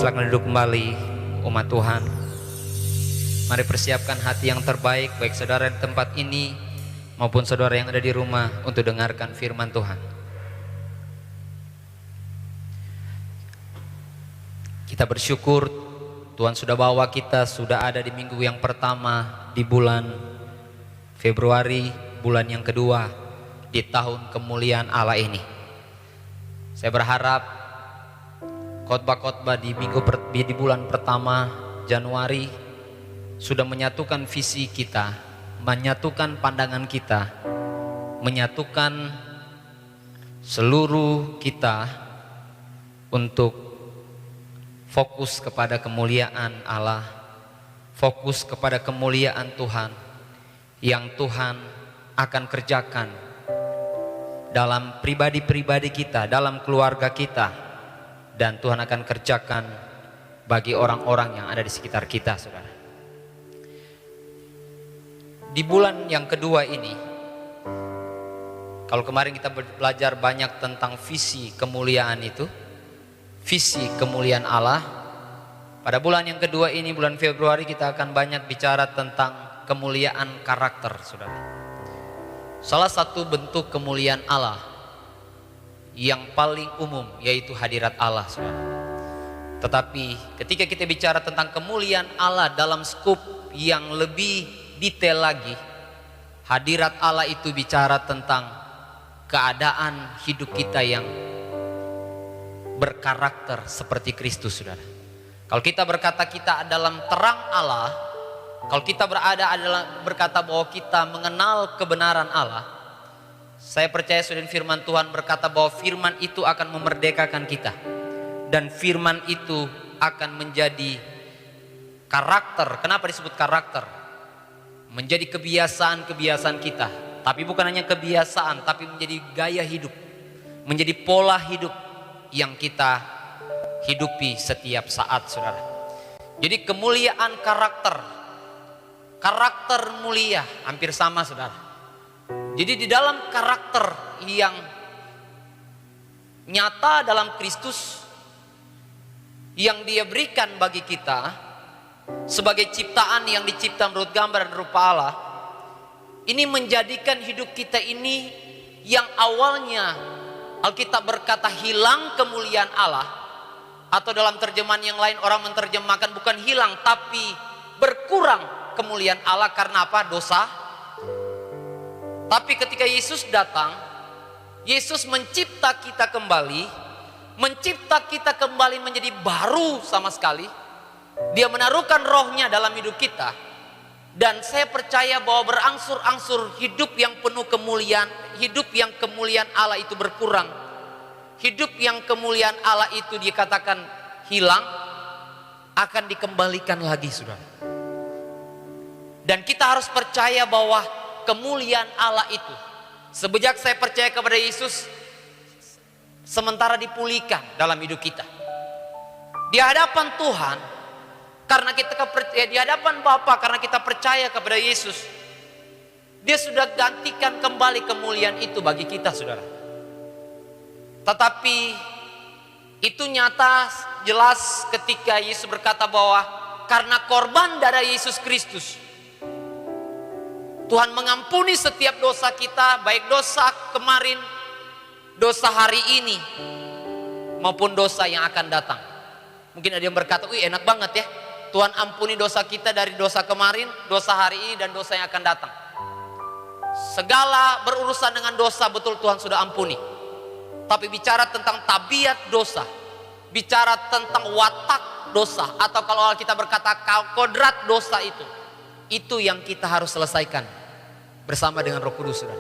Silakan duduk kembali umat Tuhan. Mari persiapkan hati yang terbaik, baik saudara di tempat ini maupun saudara yang ada di rumah, untuk dengarkan firman Tuhan. Kita bersyukur Tuhan sudah bawa kita, sudah ada di minggu yang pertama di bulan Februari, bulan yang kedua di tahun kemuliaan Allah ini. Saya berharap khotbah-khotbah di bulan pertama Januari sudah menyatukan visi kita, menyatukan pandangan kita, menyatukan seluruh kita untuk fokus kepada kemuliaan Allah, fokus kepada kemuliaan Tuhan yang Tuhan akan kerjakan dalam pribadi-pribadi kita, dalam keluarga kita, dan Tuhan akan kerjakan bagi orang-orang yang ada di sekitar kita, saudara. Di bulan yang kedua ini, kalau kemarin kita belajar banyak tentang visi kemuliaan itu, visi kemuliaan Allah, pada bulan yang kedua ini, bulan Februari, kita akan banyak bicara tentang kemuliaan karakter, saudara. Salah satu bentuk kemuliaan Allah yang paling umum yaitu hadirat Allah, saudara. Tetapi ketika kita bicara tentang kemuliaan Allah dalam skup yang lebih detail lagi, hadirat Allah itu bicara tentang keadaan hidup kita yang berkarakter seperti Kristus, saudara. Kalau kita berkata kita dalam terang Allah, kalau kita berkata bahwa kita mengenal kebenaran Allah, saya percaya saudara, firman Tuhan berkata bahwa firman itu akan memerdekakan kita, dan firman itu akan menjadi karakter. Kenapa disebut karakter? Menjadi kebiasaan-kebiasaan kita. Tapi bukan hanya kebiasaan, tapi menjadi gaya hidup, menjadi pola hidup yang kita hidupi setiap saat, saudara. Jadi kemuliaan karakter mulia hampir sama, saudara. Jadi di dalam karakter yang nyata dalam Kristus yang Dia berikan bagi kita sebagai ciptaan yang dicipta menurut gambar dan rupa Allah, ini menjadikan hidup kita ini yang awalnya Alkitab berkata hilang kemuliaan Allah, atau dalam terjemahan yang lain orang menerjemahkan bukan hilang tapi berkurang kemuliaan Allah. Karena apa? Dosa. Tapi ketika Yesus datang, Yesus mencipta kita kembali, menjadi baru sama sekali. Dia menaruhkan rohnya dalam hidup kita, dan saya percaya bahwa berangsur-angsur hidup yang penuh kemuliaan, hidup yang kemuliaan Allah itu berkurang, hidup yang kemuliaan Allah itu dikatakan hilang, akan dikembalikan lagi, saudara. Dan kita harus percaya bahwa kemuliaan Allah itu, sejak saya percaya kepada Yesus, sementara dipulihkan dalam hidup kita di hadapan Tuhan, karena kita percaya di hadapan Bapa, karena kita percaya kepada Yesus, Dia sudah gantikan kembali kemuliaan itu bagi kita, saudara. Tetapi itu nyata jelas ketika Yesus berkata bahwa karena korban darah Yesus Kristus, Tuhan mengampuni setiap dosa kita, baik dosa kemarin, dosa hari ini, maupun dosa yang akan datang. Mungkin ada yang berkata, wih enak banget ya, Tuhan ampuni dosa kita dari dosa kemarin, dosa hari ini, dan dosa yang akan datang. Segala berurusan dengan dosa betul Tuhan sudah ampuni. Tapi bicara tentang tabiat dosa, bicara tentang watak dosa, atau kalau kita berkata kodrat dosa, itu yang kita harus selesaikan bersama dengan Roh Kudus, saudara.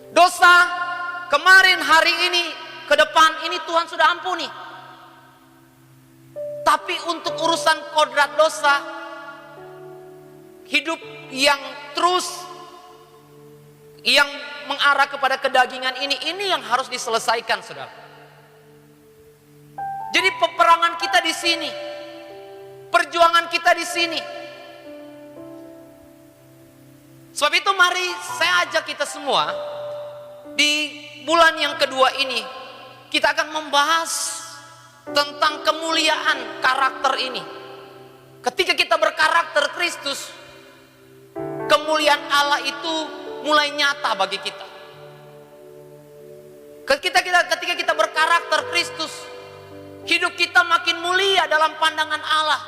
Dosa kemarin, hari ini, ke depan ini Tuhan sudah ampuni. Tapi untuk urusan kodrat dosa, hidup yang terus, yang mengarah kepada kedagingan ini yang harus diselesaikan, saudara. Jadi peperangan kita di sini, perjuangan kita di sini. Sebab itu mari saya ajak kita semua di bulan yang kedua ini, kita akan membahas tentang kemuliaan karakter ini. Ketika kita berkarakter Kristus, kemuliaan Allah itu mulai nyata bagi kita. Ketika kita berkarakter Kristus, hidup kita makin mulia dalam pandangan Allah.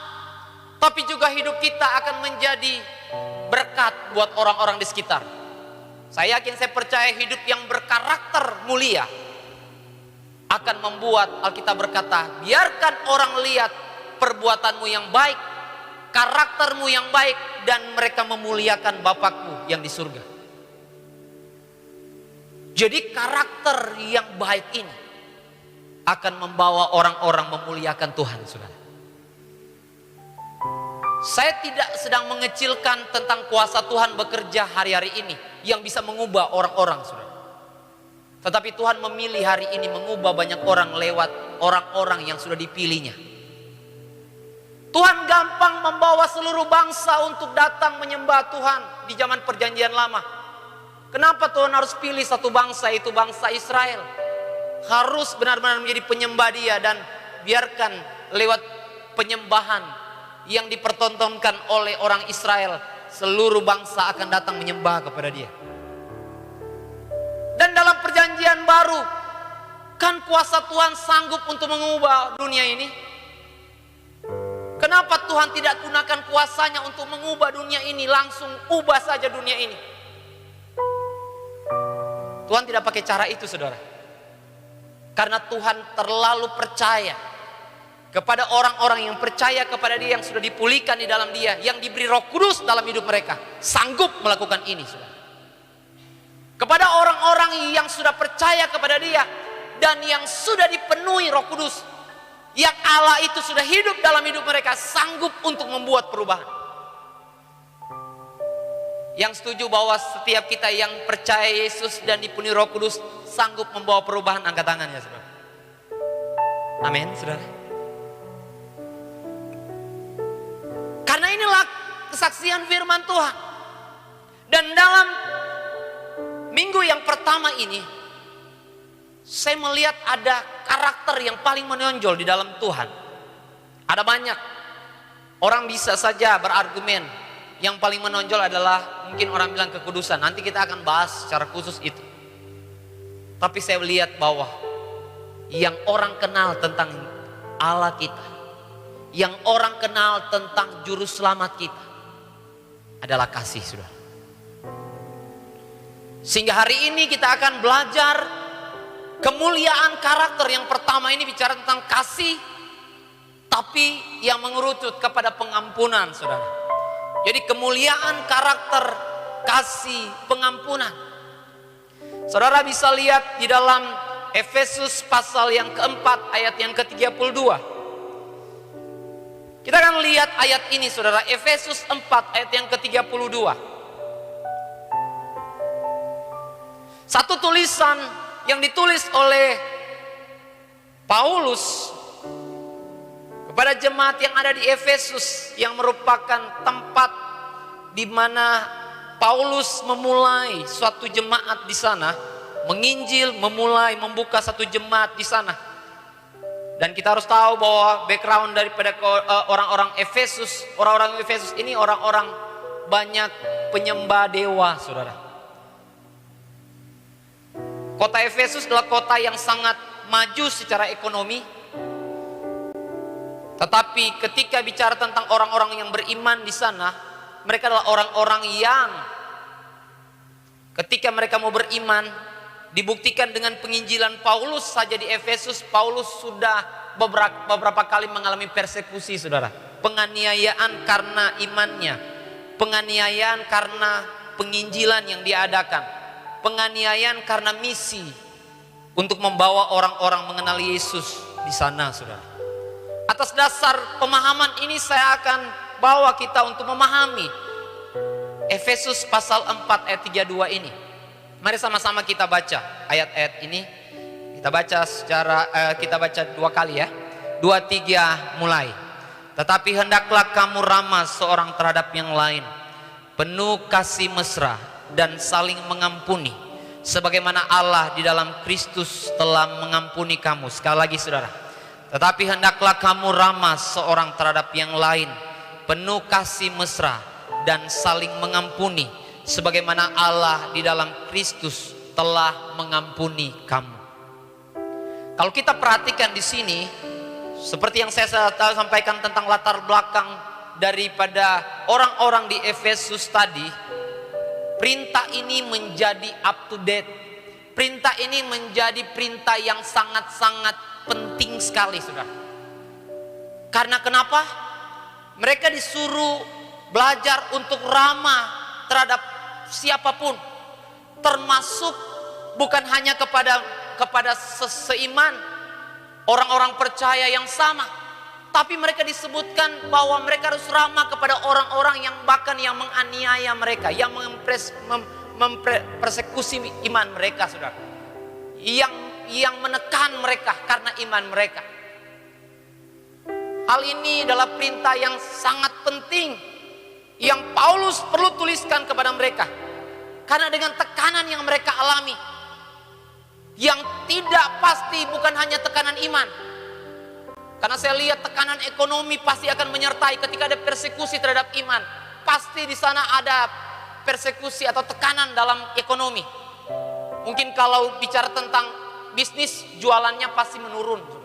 Tapi juga hidup kita akan menjadi berkat buat orang-orang di sekitar. Saya yakin, saya percaya hidup yang berkarakter mulia akan membuat Alkitab berkata, biarkan orang lihat perbuatanmu yang baik, karaktermu yang baik, dan mereka memuliakan Bapakku yang di surga. Jadi karakter yang baik ini akan membawa orang-orang memuliakan Tuhan, saudara. Saya tidak sedang mengecilkan tentang kuasa Tuhan bekerja hari-hari ini yang bisa mengubah orang-orang, saudara. Tetapi Tuhan memilih hari ini mengubah banyak orang lewat orang-orang yang sudah dipilihnya. Tuhan gampang membawa seluruh bangsa untuk datang menyembah Tuhan di zaman perjanjian lama. Kenapa Tuhan harus pilih satu bangsa, itu bangsa Israel? Harus benar-benar menjadi penyembah Dia, dan biarkan lewat penyembahan yang dipertontonkan oleh orang Israel, seluruh bangsa akan datang menyembah kepada Dia. Dan dalam perjanjian baru, kan kuasa Tuhan sanggup untuk mengubah dunia ini. Kenapa Tuhan tidak gunakan kuasanya untuk mengubah dunia ini? Langsung ubah saja dunia ini. Tuhan tidak pakai cara itu, saudara. Karena Tuhan terlalu percaya kepada orang-orang yang percaya kepada Dia, yang sudah dipulihkan di dalam Dia, yang diberi Roh Kudus dalam hidup mereka, sanggup melakukan ini, saudara. Kepada orang-orang yang sudah percaya kepada Dia dan yang sudah dipenuhi Roh Kudus, yang Allah itu sudah hidup dalam hidup mereka, sanggup untuk membuat perubahan. Yang setuju bahwa setiap kita yang percaya Yesus dan dipenuhi Roh Kudus sanggup membawa perubahan, angkat tangannya, saudara. Amin, saudara. Karena inilah kesaksian firman Tuhan. Dan dalam minggu yang pertama ini, saya melihat ada karakter yang paling menonjol di dalam Tuhan. Ada banyak orang bisa saja berargumen, yang paling menonjol adalah mungkin orang bilang kekudusan. Nanti kita akan bahas secara khusus itu. Tapi saya lihat bahwa yang orang kenal tentang Allah kita, yang orang kenal tentang juru selamat kita adalah kasih, saudara. Sehingga hari ini kita akan belajar kemuliaan karakter. Yang pertama ini bicara tentang kasih, tapi yang mengerucut kepada pengampunan, saudara. Jadi kemuliaan karakter, kasih, pengampunan. Saudara bisa lihat di dalam Efesus pasal yang keempat ayat yang ke-32. Kita akan lihat ayat ini, saudara. Efesus 4 ayat yang ke-32. Satu tulisan yang ditulis oleh Paulus kepada jemaat yang ada di Efesus, yang merupakan tempat di mana Paulus memulai suatu jemaat di sana, menginjil, membuka satu jemaat di sana. Dan kita harus tahu bahwa background daripada orang-orang Efesus, orang-orang Efesus ini orang-orang banyak penyembah dewa, saudara. Kota Efesus adalah kota yang sangat maju secara ekonomi. Tetapi ketika bicara tentang orang-orang yang beriman di sana, mereka adalah orang-orang yang ketika mereka mau beriman, dibuktikan dengan penginjilan Paulus saja di Efesus. Paulus sudah beberapa kali mengalami persekusi, saudara. Penganiayaan karena imannya, penganiayaan karena penginjilan yang diadakan, penganiayaan karena misi untuk membawa orang-orang mengenal Yesus di sana, saudara. Atas dasar pemahaman ini saya akan bawa kita untuk memahami Efesus pasal 4 ayat 32 ini. Mari sama-sama kita baca ayat-ayat ini. Kita baca dua kali ya. 2, 3 mulai. Tetapi hendaklah kamu ramah seorang terhadap yang lain, penuh kasih mesra dan saling mengampuni, sebagaimana Allah di dalam Kristus telah mengampuni kamu. Sekali lagi, saudara. Tetapi hendaklah kamu ramah seorang terhadap yang lain, penuh kasih mesra dan saling mengampuni, sebagaimana Allah di dalam Kristus telah mengampuni kamu. Kalau kita perhatikan di sini, seperti yang saya sampaikan tentang latar belakang daripada orang-orang di Efesus tadi, perintah ini menjadi up to date. Perintah ini menjadi perintah yang sangat-sangat penting sekali, saudara. Karena kenapa? Mereka disuruh belajar untuk ramah terhadap siapapun, termasuk bukan hanya kepada seiman, orang-orang percaya yang sama, tapi mereka disebutkan bahwa mereka harus ramah kepada orang-orang yang bahkan yang menganiaya mereka, yang mempersekusi iman mereka, saudara, yang menekan mereka karena iman mereka. Hal ini adalah perintah yang sangat penting yang Paulus perlu tuliskan kepada mereka, karena dengan tekanan yang mereka alami, yang tidak pasti bukan hanya tekanan iman. Karena saya lihat tekanan ekonomi pasti akan menyertai ketika ada persekusi terhadap iman. Pasti di sana ada persekusi atau tekanan dalam ekonomi. Mungkin kalau bicara tentang bisnis, jualannya pasti menurun.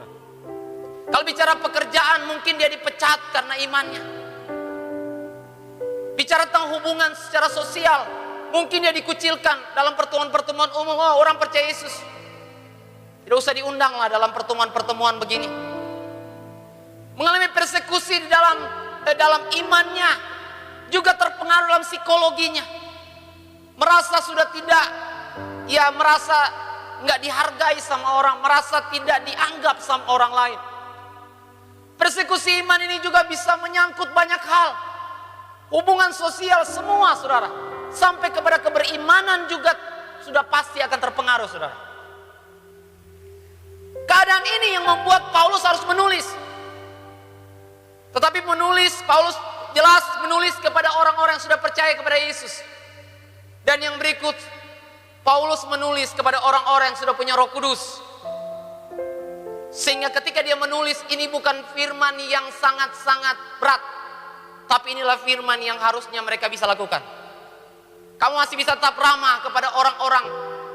Kalau bicara pekerjaan, mungkin dia dipecat karena imannya. Bicara tentang hubungan secara sosial, mungkin dia dikucilkan dalam pertemuan-pertemuan umum. Oh, orang percaya Yesus, tidak usah diundang lah dalam pertemuan-pertemuan begini. Mengalami persekusi di dalam imannya, juga terpengaruh dalam psikologinya. Merasa sudah tidak, merasa nggak dihargai sama orang, merasa tidak dianggap sama orang lain. Persekusi iman ini juga bisa menyangkut banyak hal, hubungan sosial semua, saudara, sampai kepada keberimanan juga sudah pasti akan terpengaruh, saudara. Keadaan ini yang membuat Paulus harus menulis. Tetapi Paulus jelas menulis kepada orang-orang yang sudah percaya kepada Yesus. Dan yang berikut, Paulus menulis kepada orang-orang yang sudah punya Roh Kudus. Sehingga ketika dia menulis, ini bukan firman yang sangat-sangat berat, tapi inilah firman yang harusnya mereka bisa lakukan. Kamu masih bisa tetap ramah kepada orang-orang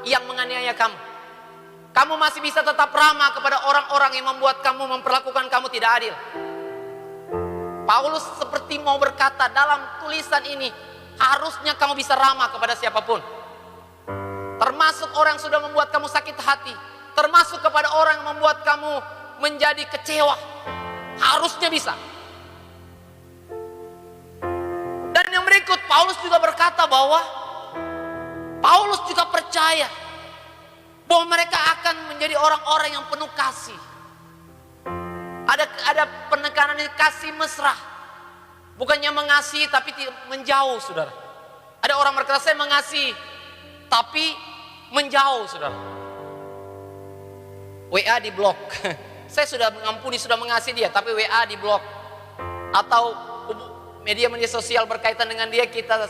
yang menganiaya kamu. Kamu masih bisa tetap ramah kepada orang-orang yang membuat kamu memperlakukan kamu tidak adil. Paulus seperti mau berkata dalam tulisan ini, harusnya kamu bisa ramah kepada siapapun. Termasuk orang yang sudah membuat kamu sakit hati, termasuk kepada orang yang membuat kamu menjadi kecewa. Harusnya bisa. Dan yang berikut, Paulus juga berkata bahwa Paulus juga percaya bahwa mereka akan menjadi orang-orang yang penuh kasih. Ada penekanan kasih mesra. Bukannya mengasihi tapi menjauh, saudara. Ada orang berkata, saya mengasihi tapi menjauh, saudara. WA di blok. Saya sudah mengampuni, sudah mengasihi dia, tapi WA di blok. Atau media-media sosial berkaitan dengan dia kita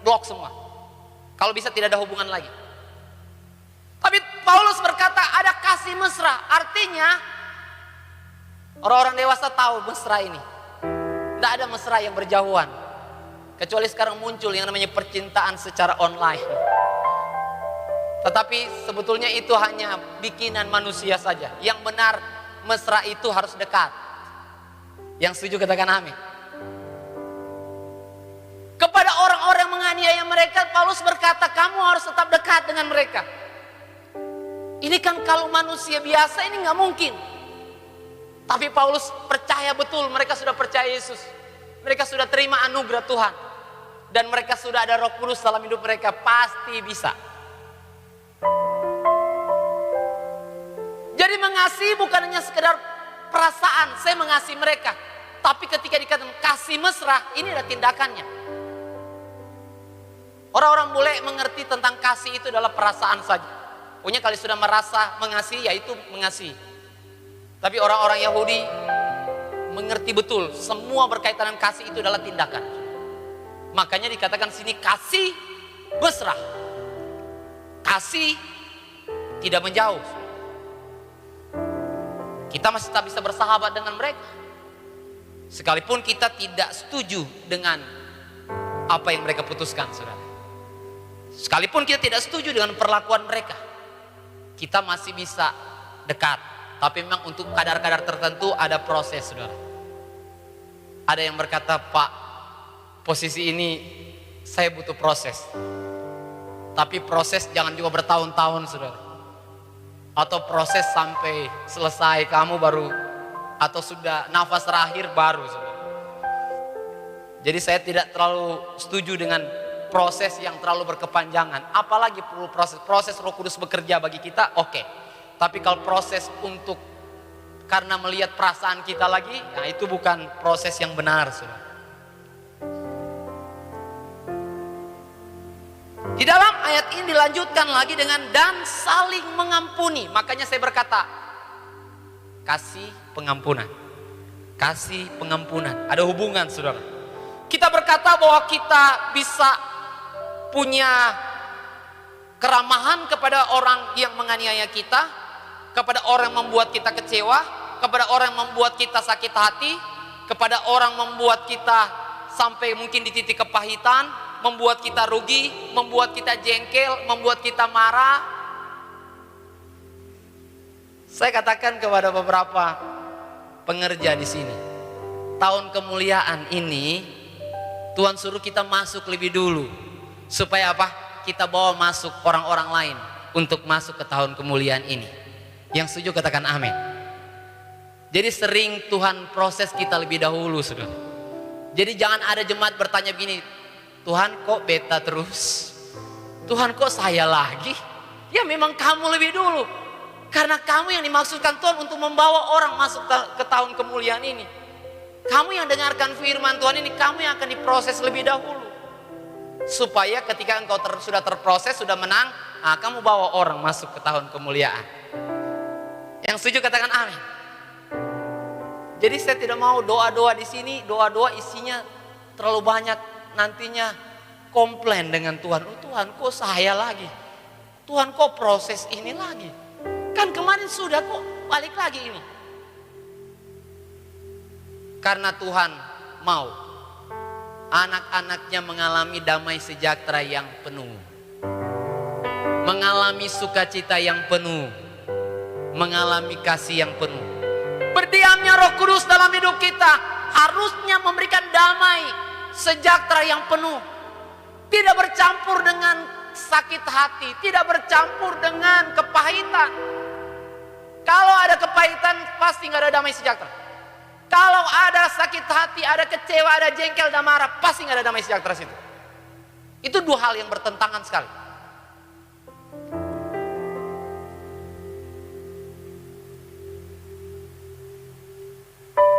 blok semua. Kalau bisa tidak ada hubungan lagi. Tapi Paulus berkata ada kasih mesra. Artinya orang-orang dewasa tahu mesra ini. Tidak ada mesra yang berjauhan. Kecuali sekarang muncul yang namanya percintaan secara online. Tetapi sebetulnya itu hanya bikinan manusia saja. Yang benar mesra itu harus dekat. Yang setuju katakan amin. Kepada orang-orang menganiaya mereka, Paulus berkata kamu harus tetap dekat dengan mereka. Ini kan kalau manusia biasa ini nggak mungkin. Tapi Paulus percaya betul mereka sudah percaya Yesus. Mereka sudah terima anugerah Tuhan. Dan mereka sudah ada Roh Kudus dalam hidup mereka. Pasti bisa. Jadi mengasihi bukan hanya sekedar perasaan, saya mengasihi mereka. Tapi ketika dikatakan kasih mesra, ini ada tindakannya. Orang-orang boleh mengerti tentang kasih itu adalah perasaan saja. Pokoknya kalau sudah merasa mengasihi, ya itu mengasihi. Tapi orang-orang Yahudi mengerti betul, semua berkaitan dengan kasih itu adalah tindakan. Makanya dikatakan sini kasih mesra. Kasih tidak menjauh. kita masih tak bisa bersahabat dengan mereka. Sekalipun kita tidak setuju dengan apa yang mereka putuskan, saudara. Sekalipun kita tidak setuju dengan perlakuan mereka, kita masih bisa dekat. Tapi memang untuk kadar-kadar tertentu ada proses, saudara. Ada yang berkata, Pak, posisi ini saya butuh proses. Tapi proses jangan juga bertahun-tahun, saudara. Atau proses sampai selesai kamu baru, atau sudah nafas terakhir baru, saudara. Jadi saya tidak terlalu setuju dengan proses yang terlalu berkepanjangan. Apalagi perlu proses Roh Kudus bekerja bagi kita, oke. Tapi kalau proses untuk karena melihat perasaan kita lagi, nah itu bukan proses yang benar, saudara. Di dalam ayat ini dilanjutkan lagi dengan dan saling mengampuni. Makanya saya berkata, kasih pengampunan. Kasih pengampunan. Ada hubungan, saudara. Kita berkata bahwa kita bisa punya keramahan kepada orang yang menganiaya kita, kepada orang yang membuat kita kecewa, kepada orang yang membuat kita sakit hati, kepada orang yang membuat kita sampai mungkin di titik kepahitan, membuat kita rugi, membuat kita jengkel, membuat kita marah. Saya katakan kepada beberapa pengerja di sini, tahun kemuliaan ini Tuhan suruh kita masuk lebih dulu. Supaya apa? Kita bawa masuk orang-orang lain untuk masuk ke tahun kemuliaan ini. Yang setuju katakan amin. Jadi sering Tuhan proses kita lebih dahulu, saudara. Jadi jangan ada jemaat bertanya begini, Tuhan kok beta terus? Tuhan kok saya lagi? Ya memang kamu lebih dulu. Karena kamu yang dimaksudkan Tuhan untuk membawa orang masuk ke tahun kemuliaan ini. Kamu yang dengarkan firman Tuhan ini, kamu yang akan diproses lebih dahulu. Supaya ketika engkau sudah terproses, sudah menang, nah, kamu bawa orang masuk ke tahun kemuliaan. Yang setuju katakan amin. Jadi saya tidak mau doa-doa di sini, doa-doa isinya terlalu banyak, nantinya komplain dengan Tuhan. Oh Tuhan kok saya lagi? Tuhan kok proses ini lagi? Kan kemarin sudah, kok balik lagi ini? Karena Tuhan mau anak-anaknya mengalami damai sejahtera yang penuh, mengalami sukacita yang penuh, mengalami kasih yang penuh. Berdiamnya Roh Kudus dalam hidup kita harusnya memberikan damai sejahtera yang penuh, tidak bercampur dengan sakit hati, tidak bercampur dengan kepahitan. Kalau ada kepahitan pasti nggak ada damai sejahtera. Kalau ada sakit hati, ada kecewa, ada jengkel, ada marah, pasti nggak ada damai sejahtera situ. Itu dua hal yang bertentangan sekali.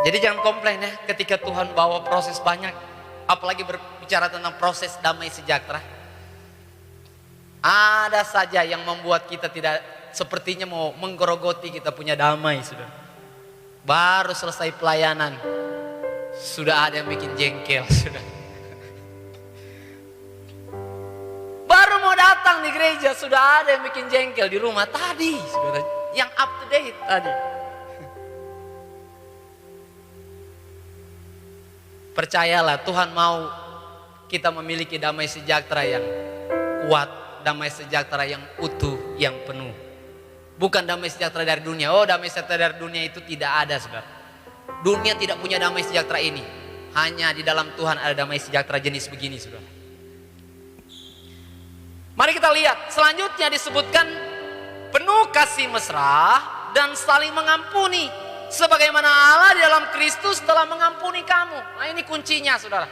Jadi jangan komplain ya ketika Tuhan bawa proses banyak, apalagi berbicara tentang proses damai sejahtera. Ada saja yang membuat kita tidak sepertinya mau menggerogoti kita punya damai, saudara. Baru selesai pelayanan sudah ada yang bikin jengkel, sudah. Baru mau datang di gereja sudah ada yang bikin jengkel di rumah tadi, saudara. Yang up to date tadi. Percayalah Tuhan mau kita memiliki damai sejahtera yang kuat, damai sejahtera yang utuh, yang penuh. Bukan damai sejahtera dari dunia. Oh, damai sejahtera dari dunia itu tidak ada, saudara. Dunia tidak punya damai sejahtera ini. Hanya di dalam Tuhan ada damai sejahtera jenis begini, saudara. Mari kita lihat. Selanjutnya disebutkan penuh kasih mesra dan saling mengampuni. Sebagaimana Allah di dalam Kristus telah mengampuni kamu. Nah ini kuncinya, saudara.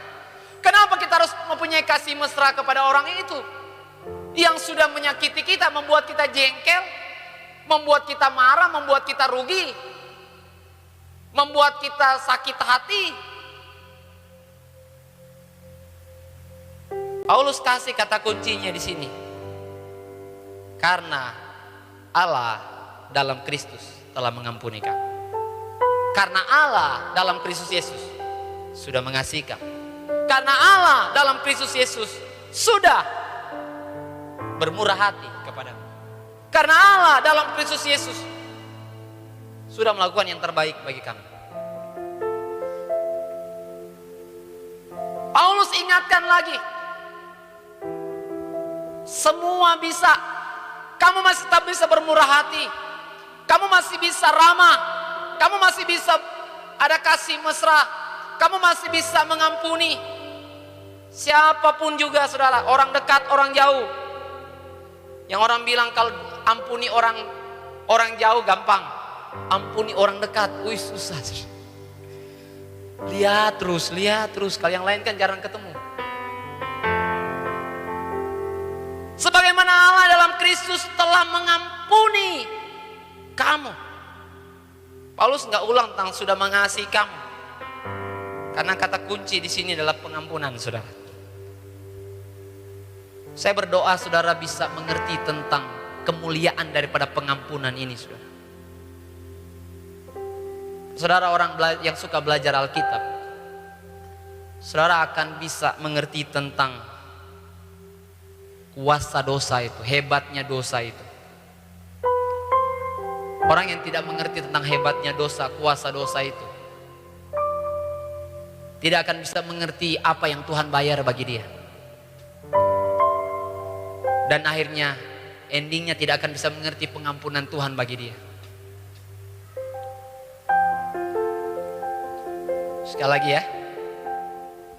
Kenapa kita harus mempunyai kasih mesra kepada orang itu? Yang sudah menyakiti kita, membuat kita jengkel, membuat kita marah, membuat kita rugi, membuat kita sakit hati. Paulus kasih kata kuncinya di sini. Karena Allah dalam Kristus telah mengampuni kamu. Karena Allah dalam Kristus Yesus sudah mengasihi kamu. Karena Allah dalam Kristus Yesus sudah bermurah hati kepadamu. Karena Allah dalam Kristus Yesus sudah melakukan yang terbaik bagi kami. Paulus ingatkan lagi, semua bisa. Kamu masih tetap bisa bermurah hati. Kamu masih bisa ramah. Kamu masih bisa ada kasih mesra. Kamu masih bisa mengampuni siapapun juga, saudara. Orang dekat, orang jauh. Yang orang bilang kalau ampuni orang jauh gampang, ampuni orang dekat, wih susah. Lihat terus. Kalau yang lain kan jarang ketemu. Sebagaimana Allah dalam Kristus telah mengampuni kamu. Paulus nggak ulang tentang sudah mengasihi kamu. Karena kata kunci di sini adalah pengampunan, saudara. Saya berdoa saudara bisa mengerti tentang kemuliaan daripada pengampunan ini, saudara. Saudara orang yang suka belajar Alkitab, saudara akan bisa mengerti tentang kuasa dosa itu, hebatnya dosa itu. Orang yang tidak mengerti tentang hebatnya dosa, kuasa dosa itu, tidak akan bisa mengerti apa yang Tuhan bayar bagi dia. Dan akhirnya, endingnya tidak akan bisa mengerti pengampunan Tuhan bagi dia. Sekali lagi ya,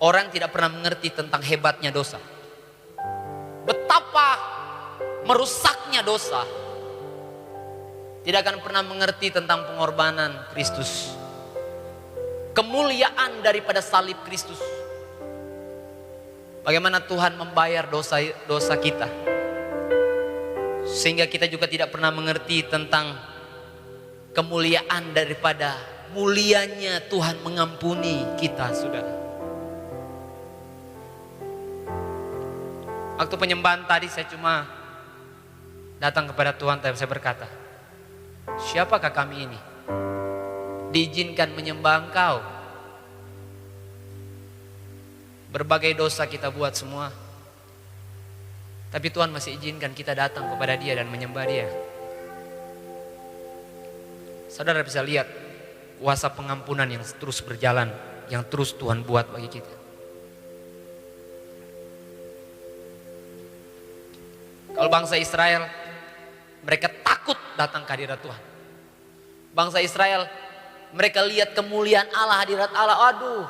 orang tidak pernah mengerti tentang hebatnya dosa, betapa merusaknya dosa, tidak akan pernah mengerti tentang pengorbanan Kristus, kemuliaan daripada salib Kristus, bagaimana Tuhan membayar dosa kita, sehingga kita juga tidak pernah mengerti tentang kemuliaan daripada mulianya Tuhan mengampuni kita, saudara. Waktu penyembahan tadi saya cuma datang kepada Tuhan, tapi saya berkata, siapakah kami ini? Diizinkan menyembah Engkau. Berbagai dosa kita buat semua, tapi Tuhan masih izinkan kita datang kepada Dia dan menyembah Dia. Saudara bisa lihat kuasa pengampunan yang terus berjalan, yang terus Tuhan buat bagi kita. Kalau bangsa Israel, mereka takut datang ke hadirat Tuhan. Bangsa Israel, mereka lihat kemuliaan Allah, hadirat Allah, aduh.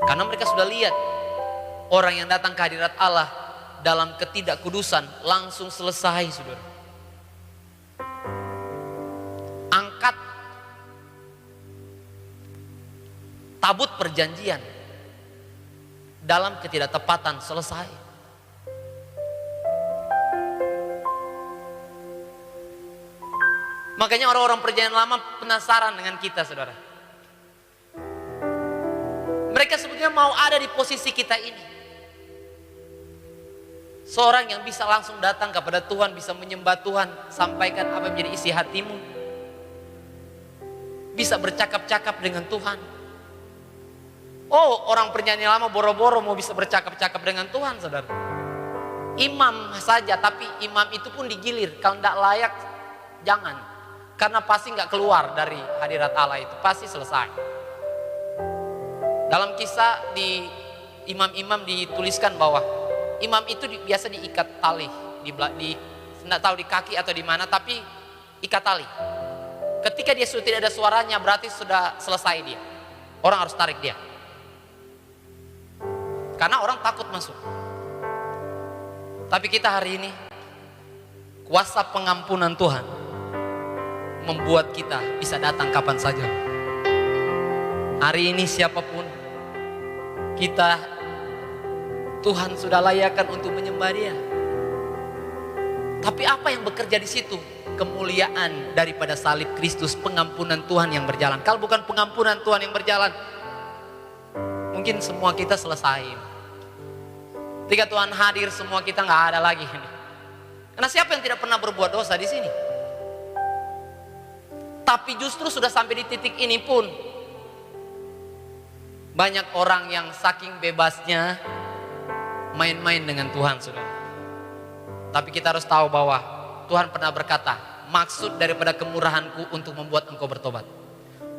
Karena mereka sudah lihat orang yang datang ke hadirat Allah dalam ketidakkudusan langsung selesai, saudara. Angkat tabut perjanjian dalam ketidaktepatan, selesai. Makanya orang-orang perjanjian lama penasaran dengan kita, saudara. Mereka sebetulnya mau ada di posisi kita ini. Seorang yang bisa langsung datang kepada Tuhan, bisa menyembah Tuhan, sampaikan apa yang menjadi isi hatimu. Bisa bercakap-cakap dengan Tuhan. Oh, orang perjanjian lama boro-boro mau bisa bercakap-cakap dengan Tuhan, saudara. Imam saja, tapi imam itu pun digilir. Kalau tidak layak, jangan. Karena pasti nggak keluar dari hadirat Allah itu, pasti selesai. Dalam kisah di imam-imam dituliskan bahwa imam itu biasa diikat tali, nggak tahu di kaki atau di mana, tapi ikat tali. Ketika dia sudah tidak ada suaranya, berarti sudah selesai dia. Orang harus tarik dia. Karena orang takut masuk. Tapi kita hari ini, kuasa pengampunan Tuhan membuat kita bisa datang kapan saja. Hari ini siapapun kita, Tuhan sudah layakkan untuk menyembah Dia. Tapi apa yang bekerja di situ? Kemuliaan daripada salib Kristus, pengampunan Tuhan yang berjalan. Kalau bukan pengampunan Tuhan yang berjalan, mungkin semua kita selesai. Ketika Tuhan hadir, semua kita nggak ada lagi. Karena siapa yang tidak pernah berbuat dosa di sini? Tapi justru sudah sampai di titik ini pun banyak orang yang saking bebasnya main-main dengan Tuhan, saudara. Tapi kita harus tahu bahwa Tuhan pernah berkata, maksud daripada kemurahanku untuk membuat engkau bertobat.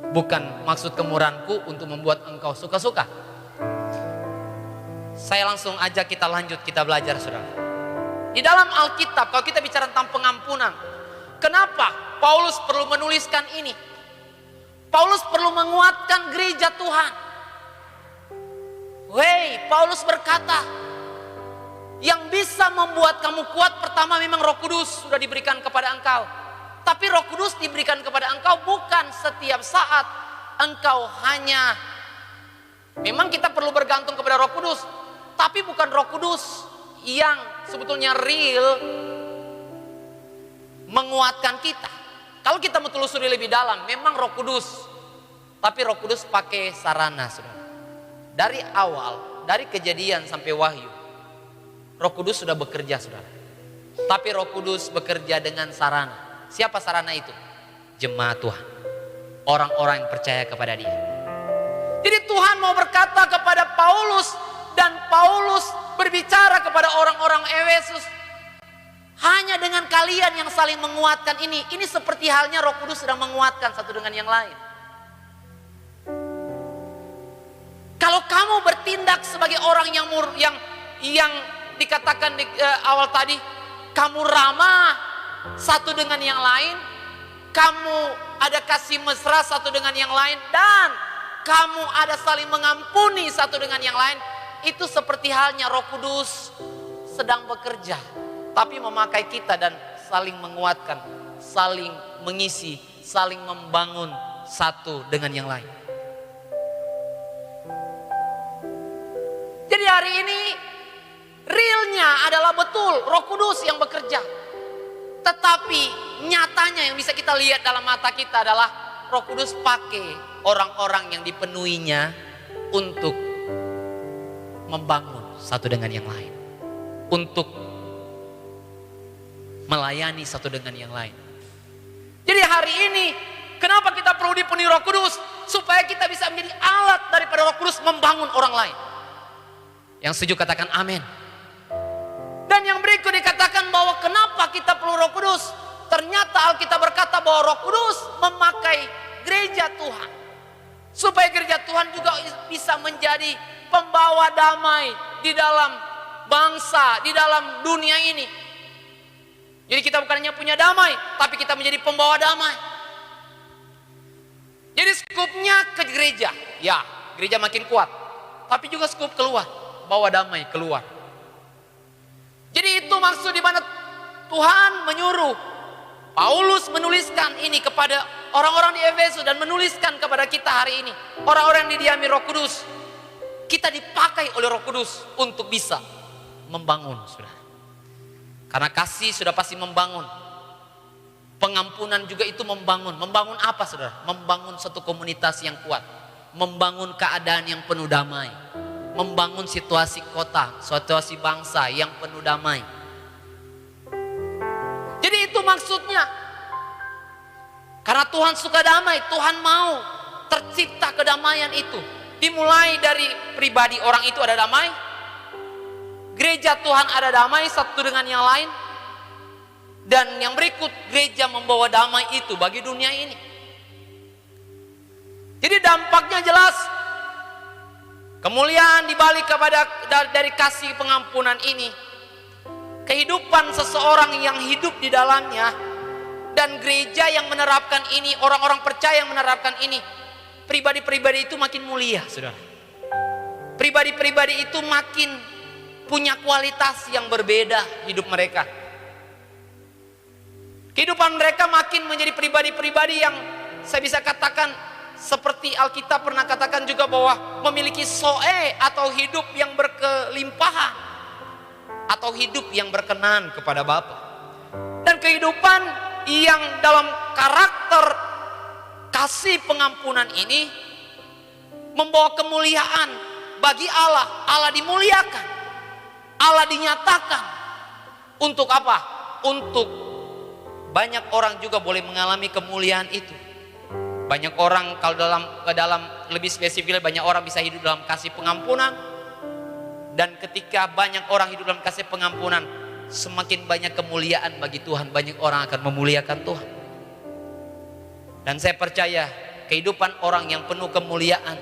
Bukan maksud kemurahanku untuk membuat engkau suka-suka. Saya langsung ajak kita lanjut, kita belajar saudara. Di dalam Alkitab kalau kita bicara tentang pengampunan, kenapa Paulus perlu menuliskan ini? Paulus perlu menguatkan gereja Tuhan. Wey, Paulus berkata, yang bisa membuat kamu kuat pertama memang Roh Kudus sudah diberikan kepada engkau. Tapi Roh Kudus diberikan kepada engkau bukan setiap saat engkau hanya. Memang kita perlu bergantung kepada Roh Kudus, tapi bukan Roh Kudus yang sebetulnya real menguatkan kita. Kalau kita mau telusuri lebih dalam, memang Roh Kudus, tapi Roh Kudus pakai sarana saudara. Dari awal, dari Kejadian sampai Wahyu, Roh Kudus sudah bekerja saudara. Tapi Roh Kudus bekerja dengan sarana. Siapa sarana itu? Jemaat Tuhan, orang-orang yang percaya kepada Dia. Jadi Tuhan mau berkata kepada Paulus, dan Paulus berbicara kepada orang-orang Efesus, hanya dengan kalian yang saling menguatkan ini. Ini seperti halnya Roh Kudus sedang menguatkan satu dengan yang lain. Kalau kamu bertindak sebagai orang yang dikatakan di awal tadi, kamu ramah satu dengan yang lain, kamu ada kasih mesra satu dengan yang lain, dan kamu ada saling mengampuni satu dengan yang lain, itu seperti halnya Roh Kudus sedang bekerja, tapi memakai kita dan saling menguatkan, saling mengisi, saling membangun satu dengan yang lain. Jadi hari ini realnya adalah betul Roh Kudus yang bekerja. Tetapi nyatanya yang bisa kita lihat dalam mata kita adalah Roh Kudus pakai orang-orang yang dipenuhinya untuk membangun satu dengan yang lain, untuk melayani satu dengan yang lain. Jadi hari ini kenapa kita perlu dipenuhi Roh Kudus? Supaya kita bisa menjadi alat daripada Roh Kudus membangun orang lain. Yang setuju katakan amin. Dan yang berikut dikatakan bahwa kenapa kita perlu Roh Kudus? Ternyata Alkitab berkata bahwa Roh Kudus memakai gereja Tuhan, supaya gereja Tuhan juga bisa menjadi pembawa damai di dalam bangsa, di dalam dunia ini. Jadi kita bukan hanya punya damai, tapi kita menjadi pembawa damai. Jadi skupnya ke gereja, ya gereja makin kuat, tapi juga skup keluar, bawa damai keluar. Jadi itu maksud di mana Tuhan menyuruh Paulus menuliskan ini kepada orang-orang di Efesus dan menuliskan kepada kita hari ini, orang-orang yang didiami Roh Kudus. Kita dipakai oleh Roh Kudus untuk bisa membangun, saudara. Karena kasih sudah pasti membangun. Pengampunan juga itu membangun. Membangun apa, saudara? Membangun satu komunitas yang kuat, membangun keadaan yang penuh damai, membangun situasi kota, situasi bangsa yang penuh damai. Jadi itu maksudnya. Karena Tuhan suka damai, Tuhan mau tercipta kedamaian itu. Dimulai dari pribadi orang itu ada damai, gereja Tuhan ada damai satu dengan yang lain, dan yang berikut gereja membawa damai itu bagi dunia ini. Jadi dampaknya jelas. Kemuliaan dibalik kepada dari kasih pengampunan ini, kehidupan seseorang yang hidup di dalamnya, dan gereja yang menerapkan ini, orang-orang percaya yang menerapkan ini, pribadi-pribadi itu makin mulia, saudara. Pribadi-pribadi itu makin punya kualitas yang berbeda hidup mereka. Kehidupan mereka makin menjadi pribadi-pribadi yang saya bisa katakan seperti Alkitab pernah katakan juga bahwa memiliki soe atau hidup yang berkelimpahan, atau hidup yang berkenan kepada Bapa. Dan kehidupan yang dalam karakter kasih pengampunan ini membawa kemuliaan bagi Allah. Allah dimuliakan, Allah dinyatakan. Untuk apa? Untuk banyak orang juga boleh mengalami kemuliaan itu. Banyak orang, kalau dalam lebih spesifik, banyak orang bisa hidup dalam kasih pengampunan. Dan ketika banyak orang hidup dalam kasih pengampunan, semakin banyak kemuliaan bagi Tuhan, banyak orang akan memuliakan Tuhan. Dan saya percaya kehidupan orang yang penuh kemuliaan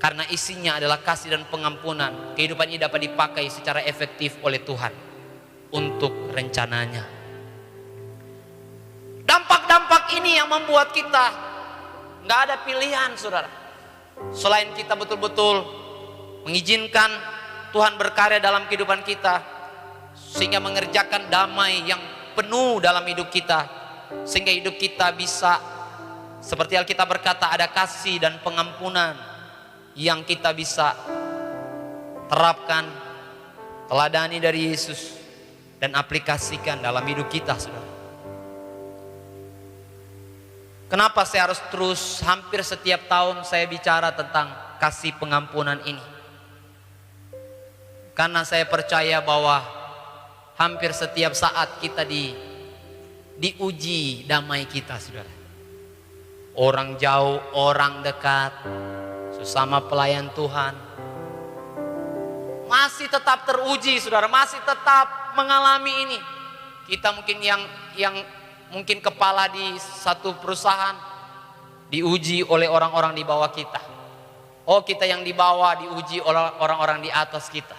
karena isinya adalah kasih dan pengampunan, kehidupan ini dapat dipakai secara efektif oleh Tuhan untuk rencananya. Dampak-dampak ini yang membuat kita nggak ada pilihan, saudara, selain kita betul-betul mengizinkan Tuhan berkarya dalam kehidupan kita, sehingga mengerjakan damai yang penuh dalam hidup kita, sehingga hidup kita bisa seperti Alkitab berkata, ada kasih dan pengampunan yang kita bisa terapkan, teladani dari Yesus, dan aplikasikan dalam hidup kita, saudara. Kenapa saya harus terus hampir setiap tahun saya bicara tentang kasih pengampunan ini? Karena saya percaya bahwa hampir setiap saat kita diuji damai kita, saudara. Orang jauh, orang dekat, sesama pelayan Tuhan, masih tetap teruji, saudara, masih tetap mengalami ini. Kita mungkin yang mungkin kepala di satu perusahaan diuji oleh orang-orang di bawah kita. Oh, kita yang di bawah diuji oleh orang-orang di atas kita.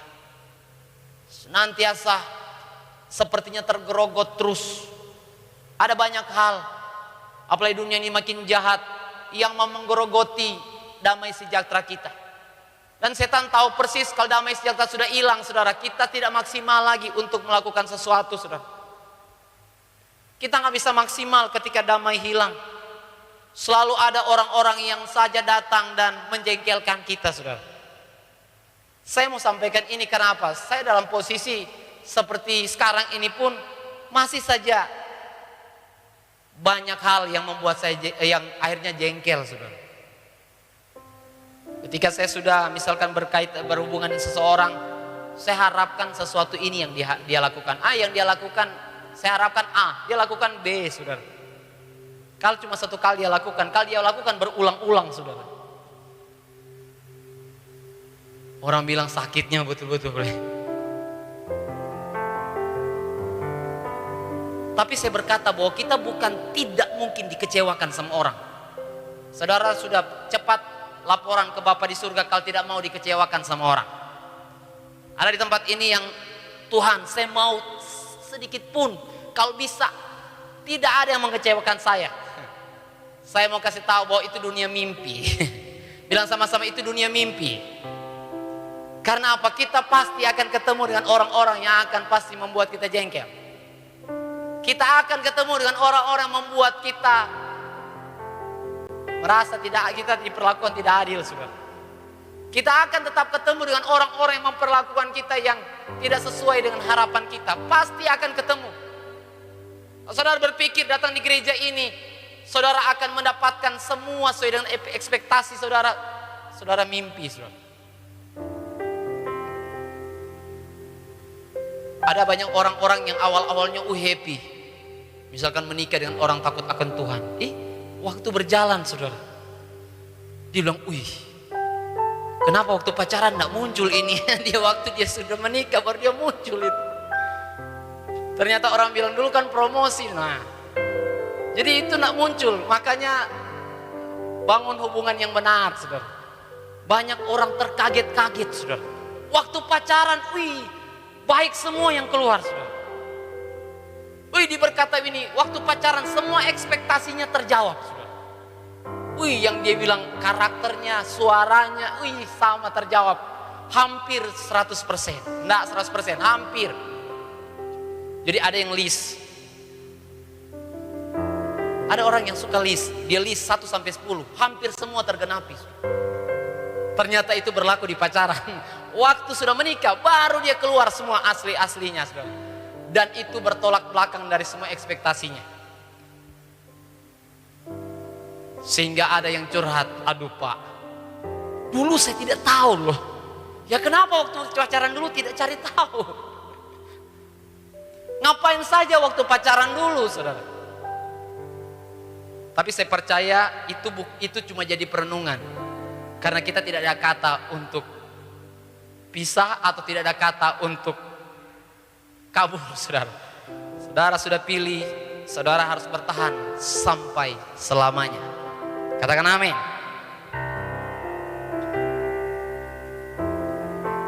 Senantiasa sepertinya tergerogot terus. Ada banyak hal, apalagi dunia ini makin jahat, yang mau menggerogoti damai sejahtera kita. Dan setan tahu persis kalau damai sejahtera sudah hilang, saudara, kita tidak maksimal lagi untuk melakukan sesuatu, saudara. Kita nggak bisa maksimal ketika damai hilang. Selalu ada orang-orang yang saja datang dan menjengkelkan kita, saudara. Saya mau sampaikan ini kenapa? Saya dalam posisi seperti sekarang ini pun masih saja banyak hal yang membuat saya yang akhirnya jengkel, saudara. Ketika saya sudah misalkan berhubungan dengan seseorang, saya harapkan sesuatu ini yang dia lakukan. Yang dia lakukan, saya harapkan dia lakukan B, saudara. Kalau cuma satu kali dia lakukan, kalau dia lakukan berulang-ulang, saudara. Orang bilang sakitnya betul-betul. Tapi saya berkata bahwa kita bukan tidak mungkin dikecewakan sama orang. Saudara sudah cepat laporan ke Bapa di surga kalau tidak mau dikecewakan sama orang. Ada di tempat ini yang Tuhan, saya mau sedikit pun kalau bisa tidak ada yang mengecewakan saya. Saya mau kasih tahu bahwa itu dunia mimpi. Bilang sama-sama, itu dunia mimpi. Karena apa? Kita pasti akan ketemu dengan orang-orang yang akan pasti membuat kita jengkel. Kita akan ketemu dengan orang-orang yang membuat kita merasa kita diperlakukan tidak adil, saudara. Kita akan tetap ketemu dengan orang-orang yang memperlakukan kita yang tidak sesuai dengan harapan kita. Pasti akan ketemu. Saudara berpikir datang di gereja ini, saudara akan mendapatkan semua sesuai dengan ekspektasi saudara. Saudara mimpi, saudara. Ada banyak orang-orang yang awal-awalnya happy, misalkan menikah dengan orang takut akan Tuhan. Waktu berjalan, saudara, dia bilang, kenapa waktu pacaran gak muncul ini? Waktu dia sudah menikah baru dia muncul itu. Ternyata orang bilang dulu kan promosi. Jadi itu gak muncul. Makanya bangun hubungan yang benar, saudara. Banyak orang terkaget-kaget, saudara. Waktu pacaran, baik semua yang keluar, saudara. Diberkata ini, waktu pacaran semua ekspektasinya terjawab, saudara. Yang dia bilang karakternya, suaranya, sama terjawab. Hampir 100%. Enggak 100%, hampir. Jadi ada yang list. Ada orang yang suka list. Dia list 1 sampai 10. Hampir semua tergenapi. Ternyata itu berlaku di pacaran. Waktu sudah menikah baru dia keluar semua asli-aslinya, saudara. Dan itu bertolak belakang dari semua ekspektasinya. Sehingga ada yang curhat, aduh Pak, dulu saya tidak tahu loh. Ya kenapa waktu pacaran dulu tidak cari tahu? Ngapain saja waktu pacaran dulu, saudara? Tapi saya percaya itu cuma jadi perenungan. Karena kita tidak ada kata untuk pisah atau tidak ada kata untuk kabur saudara. Saudara sudah pilih, saudara harus bertahan sampai selamanya. Katakan amin.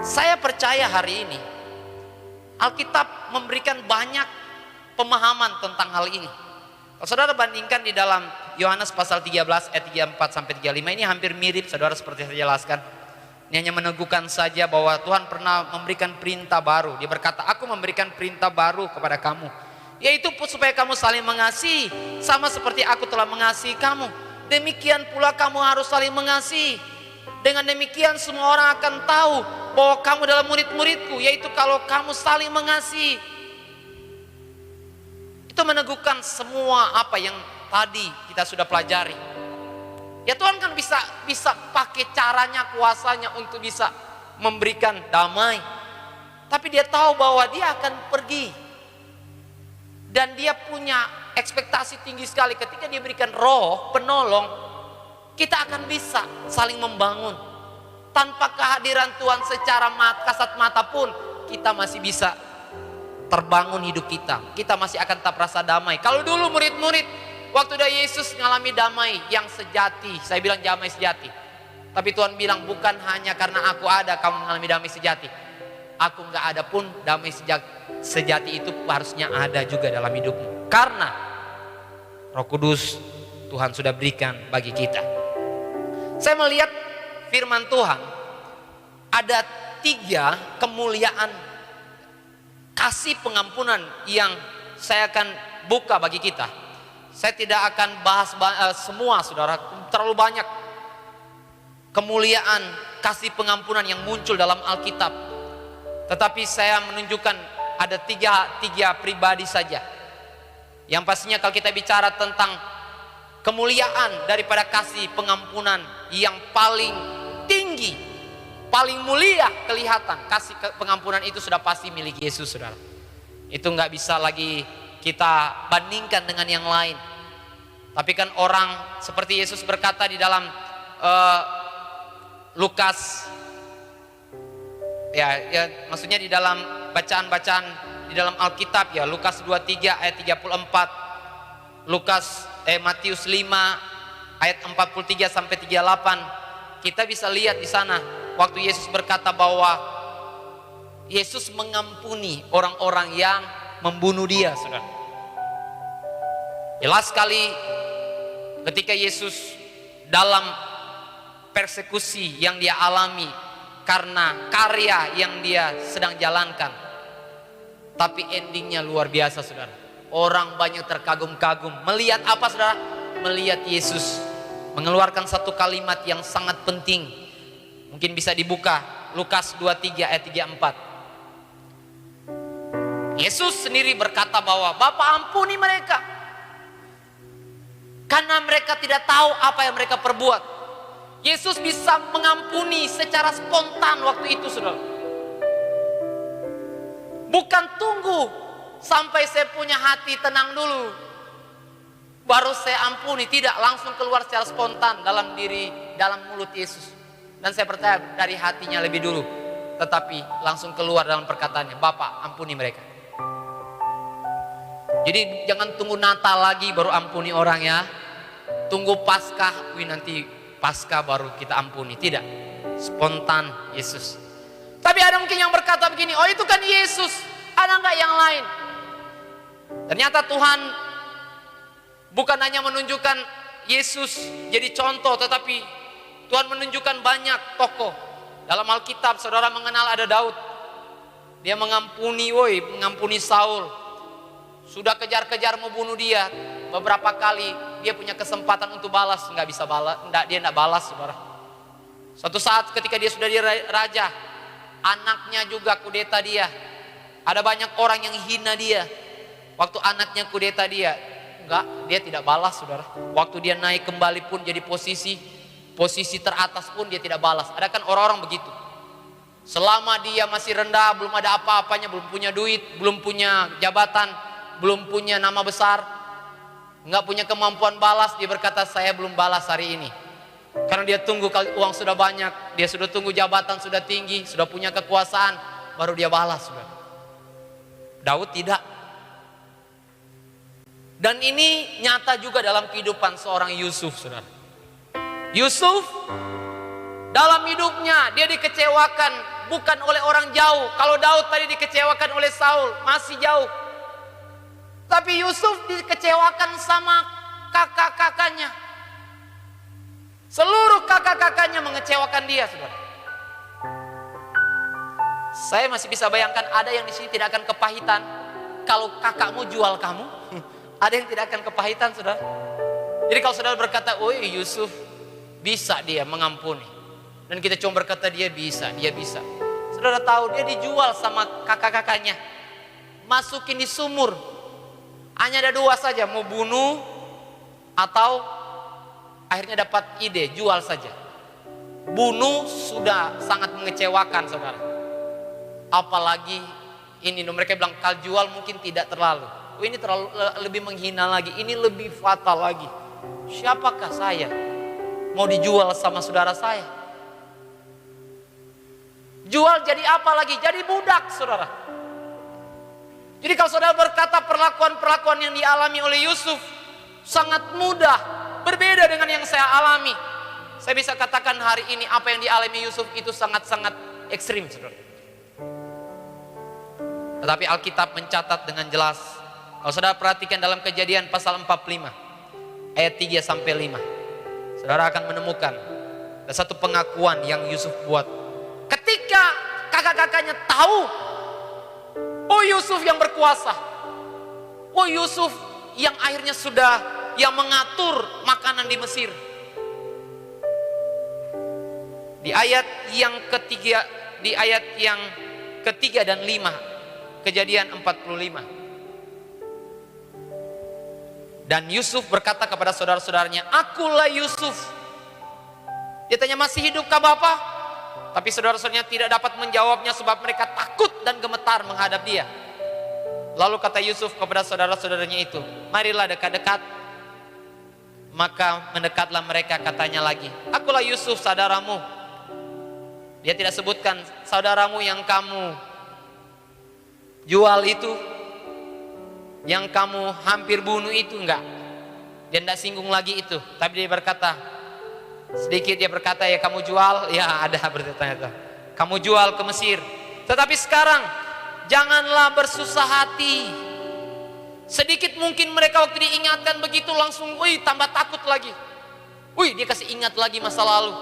Saya percaya hari ini Alkitab memberikan banyak pemahaman tentang hal ini. Kalau saudara bandingkan di dalam Yohanes pasal 13 ayat 34 sampai 35, ini hampir mirip saudara seperti saya jelaskan. Ini hanya meneguhkan saja bahwa Tuhan pernah memberikan perintah baru. Dia berkata, aku memberikan perintah baru kepada kamu, yaitu supaya kamu saling mengasihi, sama seperti aku telah mengasihi kamu. Demikian pula kamu harus saling mengasihi. Dengan demikian semua orang akan tahu bahwa kamu adalah murid-muridku, yaitu kalau kamu saling mengasihi. Itu meneguhkan semua apa yang tadi kita sudah pelajari. Ya Tuhan kan bisa pakai caranya, kuasanya untuk bisa memberikan damai. Tapi dia tahu bahwa dia akan pergi. Dan dia punya ekspektasi tinggi sekali ketika dia berikan roh penolong, kita akan bisa saling membangun. Tanpa kehadiran Tuhan secara kasat mata pun, kita masih bisa terbangun hidup kita. Kita masih akan tetap rasa damai. Kalau dulu murid-murid, waktu ada Yesus mengalami damai yang sejati. Saya bilang damai sejati. Tapi Tuhan bilang bukan hanya karena aku ada kamu mengalami damai sejati. Aku nggak ada pun damai sejati itu harusnya ada juga dalam hidupmu. Karena Roh Kudus Tuhan sudah berikan bagi kita. Saya melihat firman Tuhan, ada 3 kemuliaan kasih pengampunan yang saya akan buka bagi kita. Saya tidak akan bahas semua saudara, terlalu banyak kemuliaan kasih pengampunan yang muncul dalam Alkitab. Tetapi saya menunjukkan ada tiga pribadi saja. Yang pastinya kalau kita bicara tentang kemuliaan daripada kasih pengampunan yang paling tinggi, paling mulia kelihatan, kasih pengampunan itu sudah pasti milik Yesus saudara. Itu nggak bisa lagi kita bandingkan dengan yang lain. Tapi kan orang seperti Yesus berkata di dalam Lukas, ya maksudnya di dalam bacaan-bacaan di dalam Alkitab ya, Lukas 23 ayat 34, Matius 5 ayat 43 sampai 38, kita bisa lihat di sana waktu Yesus berkata bahwa Yesus mengampuni orang-orang yang membunuh dia, saudara. Jelas sekali ketika Yesus dalam persekusi yang dia alami karena karya yang dia sedang jalankan, tapi endingnya luar biasa saudara. Orang banyak terkagum-kagum melihat apa saudara? Melihat Yesus mengeluarkan satu kalimat yang sangat penting. Mungkin bisa dibuka Lukas 23 ayat 34. Yesus sendiri berkata bahwa Bapa ampuni mereka, karena mereka tidak tahu apa yang mereka perbuat. Yesus bisa mengampuni secara spontan waktu itu saudara. Bukan tunggu sampai saya punya hati tenang dulu baru saya ampuni, tidak, langsung keluar secara spontan dalam mulut Yesus. Dan saya percaya dari hatinya lebih dulu, tetapi langsung keluar dalam perkataannya, Bapa ampuni mereka. Jadi jangan tunggu Natal lagi baru ampuni orang ya. Tunggu Paskah, nanti Paskah baru kita ampuni. Tidak, spontan Yesus. Tapi ada mungkin yang berkata begini, oh itu kan Yesus, ada nggak yang lain? Ternyata Tuhan bukan hanya menunjukkan Yesus jadi contoh, tetapi Tuhan menunjukkan banyak tokoh. Dalam Alkitab saudara mengenal ada Daud. Dia mengampuni Saul. Sudah kejar-kejar mau bunuh dia. Beberapa kali dia punya kesempatan untuk balas, nggak bisa balas, dia nggak balas saudara. Suatu saat ketika dia sudah jadi raja, anaknya juga kudeta dia. Ada banyak orang yang hina dia. Waktu anaknya kudeta dia tidak balas saudara. Waktu dia naik kembali pun jadi posisi teratas pun dia tidak balas. Ada kan orang-orang begitu. Selama dia masih rendah, belum ada apa-apanya, belum punya duit, belum punya jabatan, belum punya nama besar, nggak punya kemampuan balas, dia berkata saya belum balas hari ini. Karena dia tunggu uang sudah banyak, dia sudah tunggu jabatan sudah tinggi, sudah punya kekuasaan, baru dia balas saudara. Daud tidak. Dan ini nyata juga dalam kehidupan seorang Yusuf, saudara. Yusuf dalam hidupnya dia dikecewakan bukan oleh orang jauh. Kalau Daud tadi dikecewakan oleh Saul, masih jauh. Tapi Yusuf dikecewakan sama kakak-kakaknya. Seluruh kakak-kakaknya mengecewakan dia, saudara. Saya masih bisa bayangkan ada yang di sini tidak akan kepahitan kalau kakakmu jual kamu. Ada yang tidak akan kepahitan, saudara. Jadi kalau saudara berkata, "Oh, Yusuf bisa dia mengampuni." Dan kita cuma berkata dia bisa. Saudara tahu dia dijual sama kakak-kakaknya. Masukin di sumur. Hanya ada dua saja, mau bunuh atau akhirnya dapat ide, jual saja. Bunuh sudah sangat mengecewakan, saudara. Apalagi ini mereka bilang kalau jual mungkin tidak terlalu. Oh, ini terlalu lebih menghina lagi, ini lebih fatal lagi. Siapakah saya mau dijual sama saudara saya? Jual jadi apa lagi? Jadi budak, saudara. Jadi kalau saudara berkata perlakuan-perlakuan yang dialami oleh Yusuf sangat mudah, berbeda dengan yang saya alami. Saya bisa katakan hari ini apa yang dialami Yusuf itu sangat-sangat ekstrim, saudara. Tetapi Alkitab mencatat dengan jelas. Kalau saudara perhatikan dalam Kejadian pasal 45 ayat 3 sampai 5, saudara akan menemukan ada satu pengakuan yang Yusuf buat. Ketika kakak-kakaknya tahu, oh Yusuf yang berkuasa, oh Yusuf yang akhirnya sudah yang mengatur makanan di Mesir. Di ayat yang ketiga dan 5, Kejadian 45. Dan Yusuf berkata kepada saudara-saudaranya, "Akulah Yusuf." Dia tanya, "Masih hidupkah Bapak?" Tapi saudara-saudaranya tidak dapat menjawabnya sebab mereka takut dan gemetar menghadap dia. Lalu kata Yusuf kepada saudara-saudaranya itu, "Marilah dekat-dekat." Maka mendekatlah mereka, katanya lagi, "Akulah Yusuf saudaramu." Dia tidak sebutkan saudaramu yang kamu jual itu, yang kamu hampir bunuh itu, enggak. Dia tidak singgung lagi itu. Tapi dia berkata, sedikit dia berkata, "Ya kamu jual." Ya ada bertanya, "Kamu jual ke Mesir. Tetapi sekarang janganlah bersusah hati." Sedikit mungkin mereka waktu diingatkan begitu langsung, tambah takut lagi. Dia kasih ingat lagi masa lalu.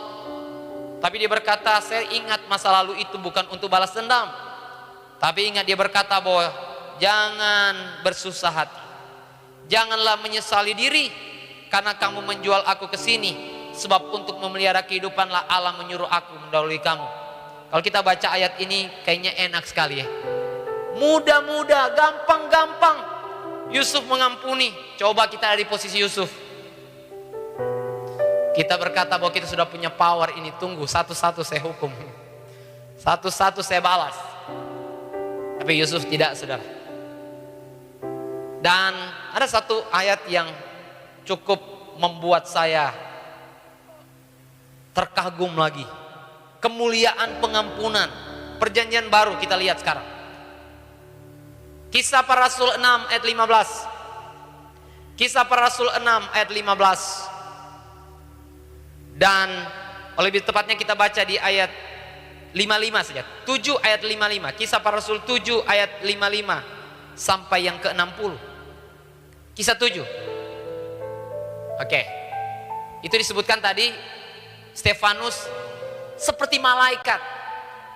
Tapi dia berkata, "Saya ingat masa lalu itu bukan untuk balas dendam." Tapi ingat, dia berkata bahwa jangan bersusah hati. Janganlah menyesali diri karena kamu menjual aku ke sini. Sebab untuk memelihara kehidupanlah Allah menyuruh aku mendahului kamu. Kalau kita baca ayat ini kayaknya enak sekali ya. Mudah-mudah, gampang-gampang Yusuf mengampuni. Coba kita ada di posisi Yusuf. Kita berkata bahwa kita sudah punya power ini. Tunggu, satu-satu saya hukum. Satu-satu saya balas. Tapi Yusuf tidak, saudara. Dan ada satu ayat yang cukup membuat saya terkagum lagi. Kemuliaan pengampunan. Perjanjian baru kita lihat sekarang. Kisah Para Rasul 6 ayat 15. Kisah Para Rasul 6 ayat 15. Dan lebih tepatnya kita baca di ayat 55 saja. 7 ayat 55. Kisah Para Rasul 7 ayat 55 sampai yang ke-60. Kisah 7. Oke. Itu disebutkan tadi Stefanus seperti malaikat,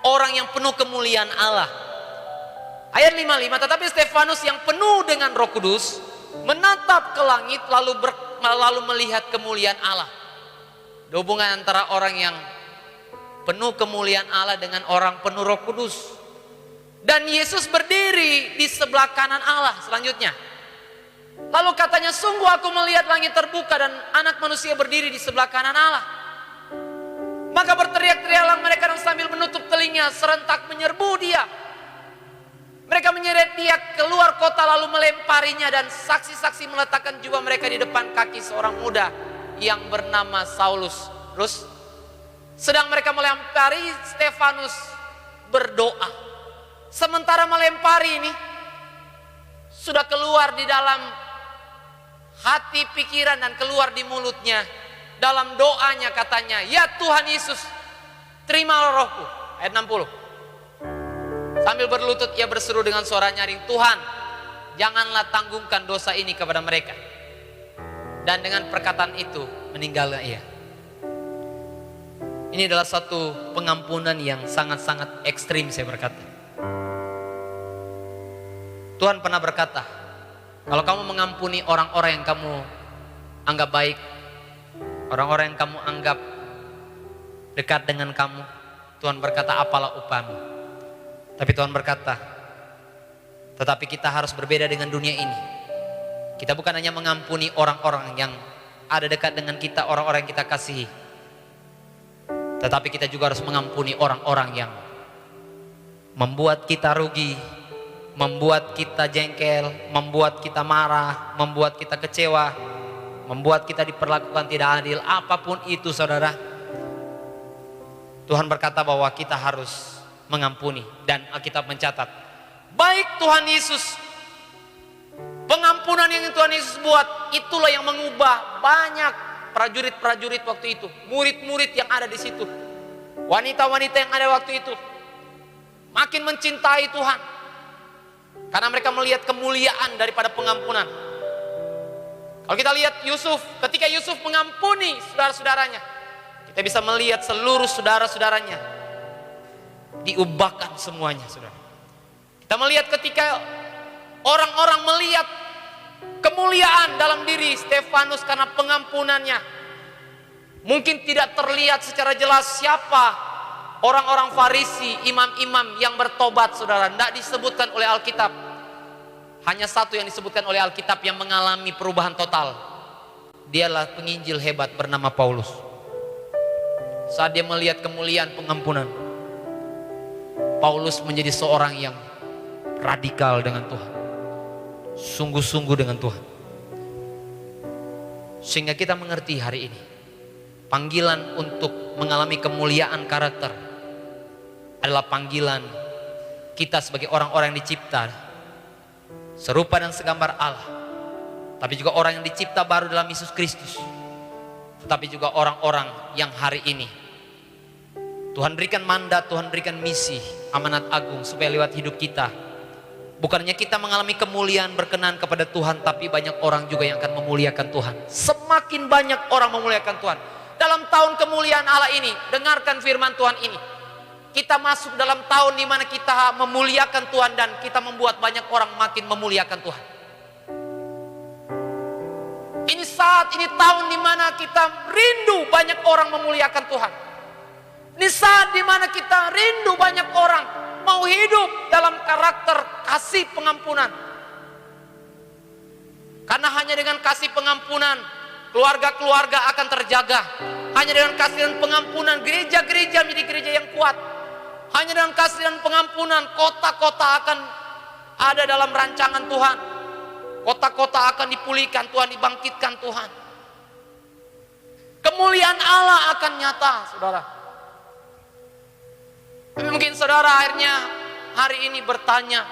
orang yang penuh kemuliaan Allah. Ayat 55, tetapi Stefanus yang penuh dengan Roh Kudus menatap ke langit lalu melihat kemuliaan Allah. Ada hubungan antara orang yang penuh kemuliaan Allah dengan orang penuh Roh Kudus. Dan Yesus berdiri di sebelah kanan Allah selanjutnya. Lalu katanya, "Sungguh aku melihat langit terbuka dan anak manusia berdiri di sebelah kanan Allah." Maka berteriak-teriaklah mereka dan sambil menutup telinga serentak menyerbu dia. Mereka menyeret dia keluar kota lalu melemparinya, dan saksi-saksi meletakkan jubah mereka di depan kaki seorang muda yang bernama Saulus. Terus sedang mereka melempari, Stefanus berdoa. Sementara melempari ini, sudah keluar di dalam hati, pikiran, dan keluar di mulutnya. Dalam doanya katanya, ya Tuhan Yesus, terimalah rohku. Ayat 60. Sambil berlutut ia berseru dengan suara nyaring, Tuhan, janganlah tanggungkan dosa ini kepada mereka. Dan dengan perkataan itu meninggalnya ia. Ini adalah satu pengampunan yang sangat-sangat ekstrim, saya berkata. Tuhan pernah berkata, kalau kamu mengampuni orang-orang yang kamu anggap baik, orang-orang yang kamu anggap dekat dengan kamu, Tuhan berkata, apalah upahmu. Tapi Tuhan berkata, tetapi kita harus berbeda dengan dunia ini. Kita bukan hanya mengampuni orang-orang yang ada dekat dengan kita, orang-orang yang kita kasihi, tetapi kita juga harus mengampuni orang-orang yang membuat kita rugi, membuat kita jengkel, membuat kita marah, membuat kita kecewa, membuat kita diperlakukan tidak adil. Apapun itu saudara, Tuhan berkata bahwa kita harus mengampuni. Dan Alkitab mencatat, baik Tuhan Yesus, pengampunan yang Tuhan Yesus buat, itulah yang mengubah banyak prajurit-prajurit waktu itu, murid-murid yang ada di situ, wanita-wanita yang ada waktu itu, makin mencintai Tuhan. Karena mereka melihat kemuliaan daripada pengampunan. Kalau kita lihat Yusuf, ketika Yusuf mengampuni saudara-saudaranya, kita bisa melihat seluruh saudara-saudaranya diubahkan semuanya, saudara. Kita melihat ketika orang-orang melihat kemuliaan dalam diri Stefanus karena pengampunannya. Mungkin tidak terlihat secara jelas siapa orang-orang Farisi, imam-imam yang bertobat, saudara. Tidak disebutkan oleh Alkitab. Hanya satu yang disebutkan oleh Alkitab yang mengalami perubahan total. Dialah penginjil hebat bernama Paulus. Saat dia melihat kemuliaan pengampunan, Paulus menjadi seorang yang radikal dengan Tuhan, sungguh-sungguh dengan Tuhan. Sehingga kita mengerti hari ini, panggilan untuk mengalami kemuliaan karakter adalah panggilan kita sebagai orang-orang yang dicipta serupa dan segambar Allah, tapi juga orang yang dicipta baru dalam Yesus Kristus, tetapi juga orang-orang yang hari ini Tuhan berikan mandat, Tuhan berikan misi, amanat agung, supaya lewat hidup kita bukannya kita mengalami kemuliaan berkenan kepada Tuhan, tapi banyak orang juga yang akan memuliakan Tuhan. Semakin banyak orang memuliakan Tuhan dalam tahun kemuliaan Allah ini. Dengarkan firman Tuhan ini. Kita masuk dalam tahun di mana kita memuliakan Tuhan, dan kita membuat banyak orang makin memuliakan Tuhan. Ini saat, ini tahun di mana kita rindu banyak orang memuliakan Tuhan. Ini saat di mana kita rindu banyak orang mau hidup dalam karakter kasih pengampunan. Karena hanya dengan kasih pengampunan keluarga-keluarga akan terjaga. Hanya dengan kasih dan pengampunan gereja-gereja menjadi gereja yang kuat. Hanya dengan kasih dan pengampunan kota-kota akan ada dalam rancangan Tuhan. Kota-kota akan dipulihkan Tuhan, dibangkitkan Tuhan. Kemuliaan Allah akan nyata, saudara. Tapi mungkin saudara akhirnya hari ini bertanya,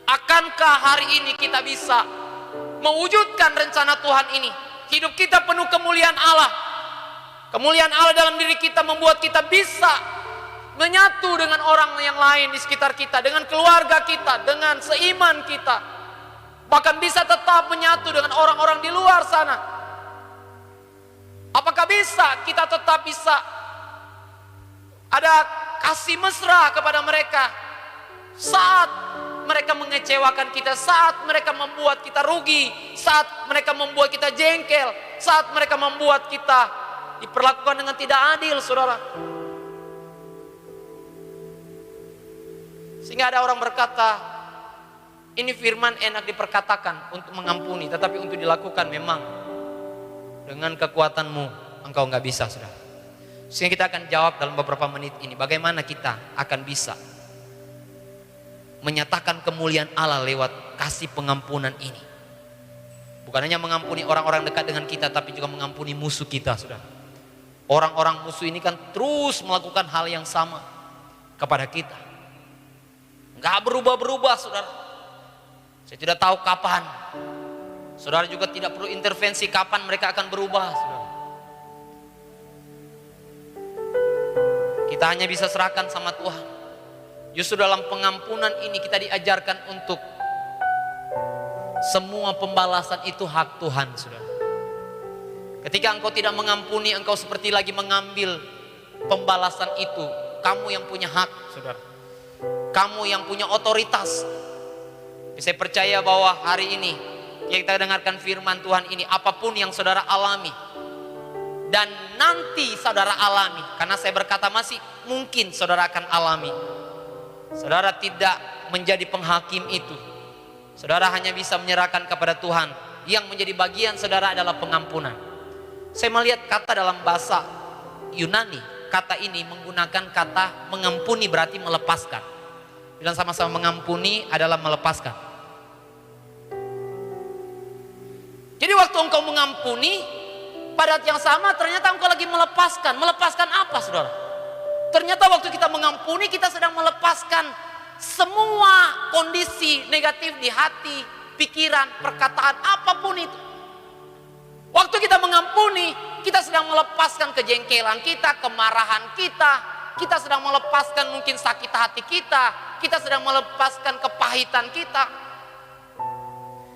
akankah hari ini kita bisa mewujudkan rencana Tuhan ini? Hidup kita penuh kemuliaan Allah. Kemuliaan Allah dalam diri kita membuat kita bisa menyatu dengan orang yang lain di sekitar kita, dengan keluarga kita, dengan seiman kita. Bahkan bisa tetap menyatu dengan orang-orang di luar sana. Apakah bisa kita tetap bisa ada kasih mesra kepada mereka saat mereka mengecewakan kita, saat mereka membuat kita rugi, saat mereka membuat kita jengkel, saat mereka membuat kita diperlakukan dengan tidak adil, saudara. Sehingga ada orang berkata, ini firman enak diperkatakan untuk mengampuni, tetapi untuk dilakukan memang dengan kekuatanmu engkau nggak bisa, saudara. Sehingga kita akan jawab dalam beberapa menit ini, bagaimana kita akan bisa menyatakan kemuliaan Allah lewat kasih pengampunan ini. Bukan hanya mengampuni orang-orang dekat dengan kita, tapi juga mengampuni musuh kita, saudara. Orang-orang musuh ini kan terus melakukan hal yang sama kepada kita. Gak berubah-berubah, saudara. Saya tidak tahu kapan. Saudara juga tidak perlu intervensi kapan mereka akan berubah, saudara. Kita hanya bisa serahkan sama Tuhan. Justru dalam pengampunan ini kita diajarkan untuk semua pembalasan itu hak Tuhan, saudara. Ketika engkau tidak mengampuni, engkau seperti lagi mengambil pembalasan itu. Kamu yang punya hak, saudara. Kamu yang punya otoritas. Saya percaya bahwa hari ini kita dengarkan firman Tuhan ini, apapun yang saudara alami dan nanti saudara alami, karena saya berkata masih mungkin saudara akan alami. Saudara tidak menjadi penghakim itu. Saudara hanya bisa menyerahkan kepada Tuhan. Yang menjadi bagian saudara adalah pengampunan. Saya melihat kata dalam bahasa Yunani, kata ini menggunakan kata mengampuni, berarti melepaskan. Bilang sama-sama, mengampuni adalah melepaskan. Jadi waktu engkau mengampuni, pada saat yang sama ternyata engkau lagi melepaskan. Melepaskan apa, saudara? Ternyata waktu kita mengampuni, kita sedang melepaskan semua kondisi negatif di hati, pikiran, perkataan, apapun itu. Waktu kita mengampuni, kita sedang melepaskan kejengkelan kita, kemarahan kita. Kita sedang melepaskan mungkin sakit hati kita sedang melepaskan kepahitan kita.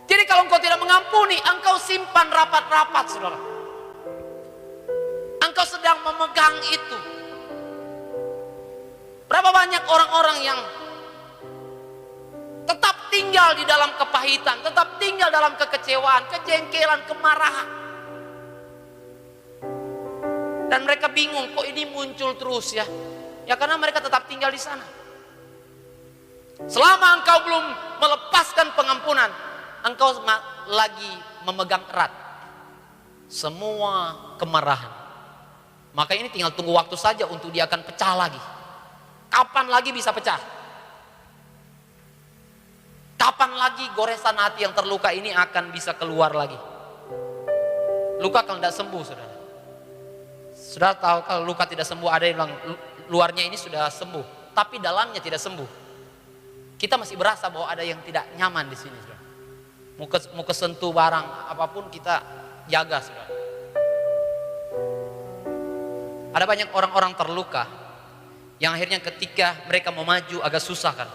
Jadi kalau engkau tidak mengampuni, engkau simpan rapat-rapat, saudara. Engkau sedang memegang itu. Berapa banyak orang-orang yang tetap tinggal di dalam kepahitan, tetap tinggal dalam kekecewaan, kejengkelan, kemarahan. Dan mereka bingung, kok ini muncul terus ya? Ya karena mereka tetap tinggal di sana. Selama engkau belum melepaskan pengampunan, engkau lagi memegang erat semua kemarahan. Maka ini tinggal tunggu waktu saja untuk dia akan pecah lagi. Kapan lagi bisa pecah? Kapan lagi goresan hati yang terluka ini akan bisa keluar lagi? Luka kalau tidak sembuh, saudara. Saudara tahu kalau luka tidak sembuh, ada yang bilang luarnya ini sudah sembuh, tapi dalamnya tidak sembuh. Kita masih berasa bahwa ada yang tidak nyaman di sini, saudara. Mau kesentuh barang apapun kita jaga, saudara. Ada banyak orang-orang terluka yang akhirnya ketika mereka mau maju agak susah kan.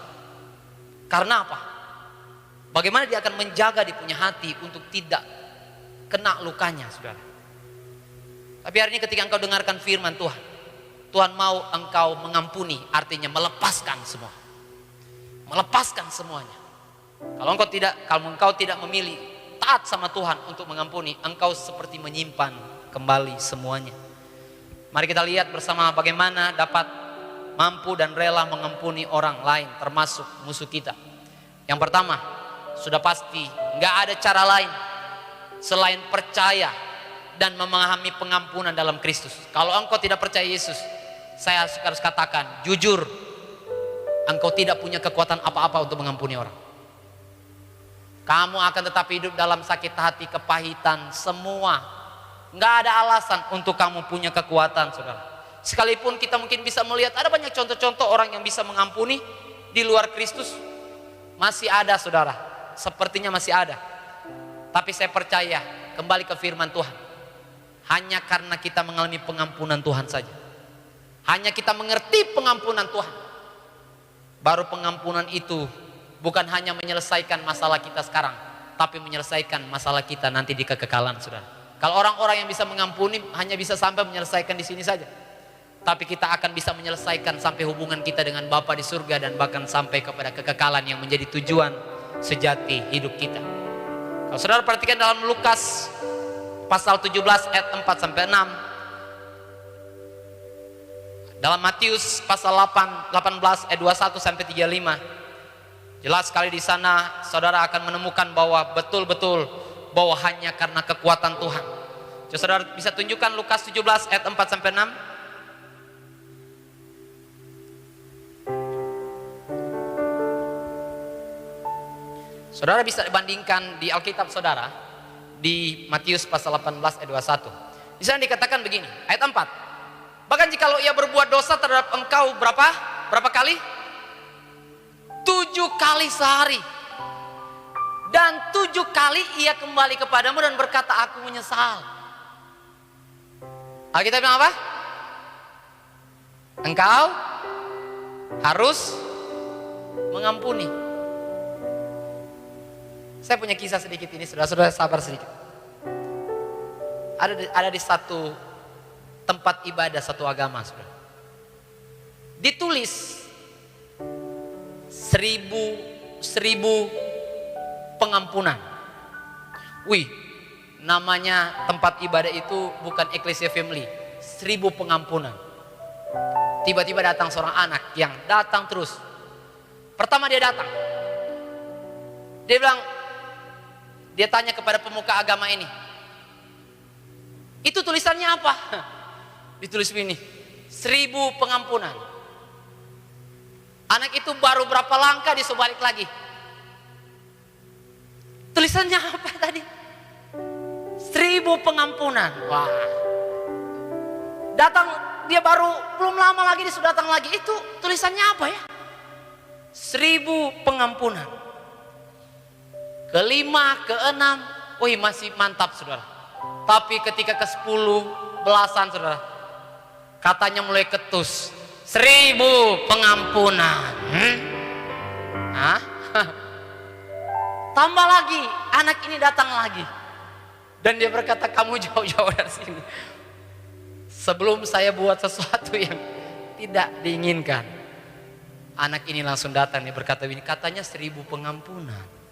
Karena apa? Bagaimana dia akan menjaga dia punya hati untuk tidak kena lukanya, saudara. Tapi hari ini ketika engkau dengarkan firman Tuhan, Tuhan mau engkau mengampuni, artinya melepaskan semua. Melepaskan semuanya. Kalau engkau tidak memilih taat sama Tuhan untuk mengampuni, engkau seperti menyimpan kembali semuanya. Mari kita lihat bersama bagaimana dapat mampu dan rela mengampuni orang lain, termasuk musuh kita. Yang pertama, sudah pasti nggak ada cara lain selain percaya dan memahami pengampunan dalam Kristus. Kalau engkau tidak percaya Yesus, saya harus katakan jujur, engkau tidak punya kekuatan apa-apa untuk mengampuni orang. Kamu akan tetap hidup dalam sakit hati, kepahitan, semua. Nggak ada alasan untuk kamu punya kekuatan, saudara. Sekalipun kita mungkin bisa melihat ada banyak contoh-contoh orang yang bisa mengampuni di luar Kristus. Masih ada, saudara. Sepertinya masih ada. Tapi saya percaya, kembali ke firman Tuhan. Hanya karena kita mengalami pengampunan Tuhan saja. Hanya kita mengerti pengampunan Tuhan. Baru pengampunan itu bukan hanya menyelesaikan masalah kita sekarang, tapi menyelesaikan masalah kita nanti di kekekalan, saudara. Kalau orang-orang yang bisa mengampuni hanya bisa sampai menyelesaikan di sini saja, tapi kita akan bisa menyelesaikan sampai hubungan kita dengan Bapa di surga dan bahkan sampai kepada kekekalan yang menjadi tujuan sejati hidup kita. Kalau saudara perhatikan dalam Lukas pasal 17 ayat 4 sampai 6, dalam Matius pasal 18 ayat 21 sampai 35. Jelas sekali di sana saudara akan menemukan bahwa betul-betul bahwa hanya karena kekuatan Tuhan. Coba saudara bisa tunjukkan Lukas 17 ayat 4 sampai 6. Saudara bisa bandingkan di Alkitab saudara di Matius pasal 18 ayat 21. Di sana dikatakan begini, ayat 4. Bahkan jikalau ia berbuat dosa terhadap engkau berapa kali? 7 kali sehari. Dan 7 kali ia kembali kepadamu dan berkata, aku menyesal. Alkitab bilang apa? Engkau harus mengampuni. Saya punya kisah sedikit ini, saudara-saudara sabar sedikit. Ada di satu tempat ibadah, satu agama, saudara. Ditulis 1000 pengampunan. Wih, namanya tempat ibadah itu bukan Ecclesia Family. 1000 pengampunan. Tiba-tiba datang seorang anak yang datang terus. Pertama dia datang. Dia bilang, dia tanya kepada pemuka agama ini, itu tulisannya apa? Ditulis begini, 1000 pengampunan. Anak itu baru berapa langkah dia balik lagi. Tulisannya apa tadi? 1000 pengampunan. Wah. Datang dia baru belum lama lagi dia sudah datang lagi. Itu tulisannya apa ya? 1000 pengampunan. Kelima, keenam, wih masih mantap saudara. Tapi ketika ke-10 belasan saudara, katanya mulai ketus. 1000 pengampunan. Hah? Tambah lagi, anak ini datang lagi. Dan dia berkata, kamu jauh-jauh dari sini. Sebelum saya buat sesuatu yang tidak diinginkan. Anak ini langsung datang, dia berkata begini, katanya 1000 pengampunan.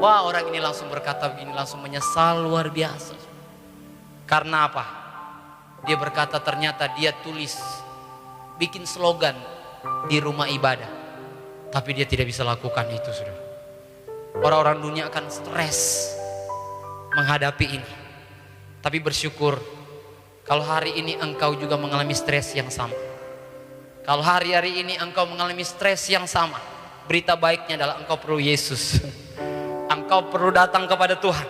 Wah, orang ini langsung berkata begini, langsung menyesal luar biasa. Karena apa? Dia berkata ternyata dia tulis, bikin slogan di rumah ibadah. Tapi dia tidak bisa lakukan itu, saudara. Orang-orang dunia akan stres menghadapi ini. Tapi bersyukur kalau hari ini engkau juga mengalami stres yang sama. Kalau hari-hari ini engkau mengalami stres yang sama, berita baiknya adalah engkau perlu Yesus. Engkau perlu datang kepada Tuhan.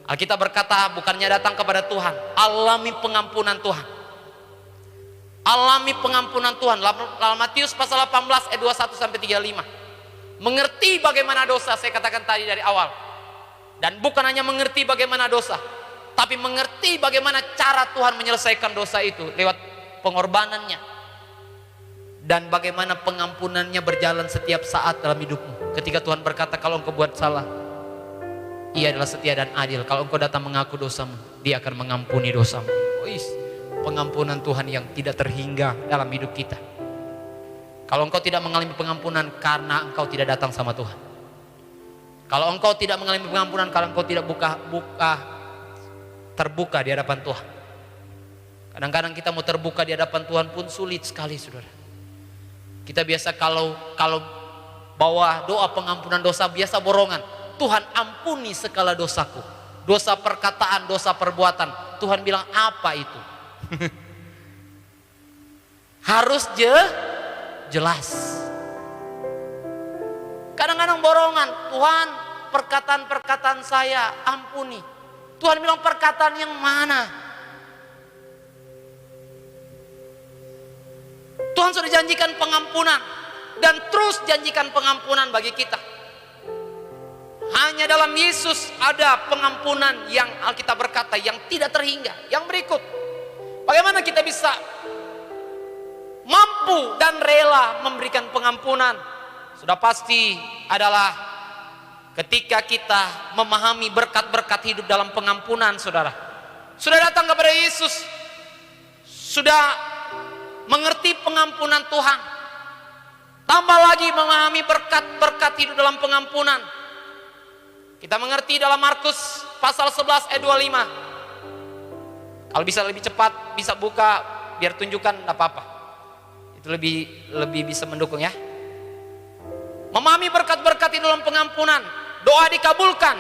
Alkitab berkata bukannya datang kepada Tuhan, alami pengampunan Tuhan. Alami pengampunan Tuhan. Dalam Matius pasal 18 ayat 21 sampai 35. Mengerti bagaimana dosa, saya katakan tadi dari awal. Dan bukan hanya mengerti bagaimana dosa, tapi mengerti bagaimana cara Tuhan menyelesaikan dosa itu lewat pengorbanannya. Dan bagaimana pengampunannya berjalan setiap saat dalam hidupmu. Ketika Tuhan berkata kalau engkau buat salah, Ia adalah setia dan adil. Kalau engkau datang mengaku dosamu, Dia akan mengampuni dosamu. Pengampunan Tuhan yang tidak terhingga dalam hidup kita. Kalau engkau tidak mengalami pengampunan karena engkau tidak datang sama Tuhan. Kalau engkau tidak mengalami pengampunan karena engkau tidak terbuka di hadapan Tuhan. Kadang-kadang kita mau terbuka di hadapan Tuhan pun sulit sekali, saudara. Kita biasa kalau bawa doa pengampunan dosa biasa borongan. Tuhan ampuni segala dosaku. Dosa perkataan, dosa perbuatan. Tuhan bilang apa itu? Harus jelas. Kadang-kadang borongan. Tuhan, perkataan-perkataan saya ampuni. Tuhan bilang perkataan yang mana? Tuhan sudah janjikan pengampunan dan terus janjikan pengampunan bagi kita. Hanya dalam Yesus ada pengampunan yang Alkitab berkata yang tidak terhingga. Yang berikut, bagaimana kita bisa mampu dan rela memberikan pengampunan? Sudah pasti adalah ketika kita memahami berkat-berkat hidup dalam pengampunan, saudara. Sudah datang kepada Yesus, sudah mengerti pengampunan Tuhan, tambah lagi memahami berkat-berkat hidup dalam pengampunan. Kita mengerti dalam Markus pasal 11 ayat 25. Kalau bisa lebih cepat, bisa buka biar tunjukkan, tidak apa-apa. Itu lebih bisa mendukung ya. Memahami berkat-berkat hidup dalam pengampunan, doa dikabulkan.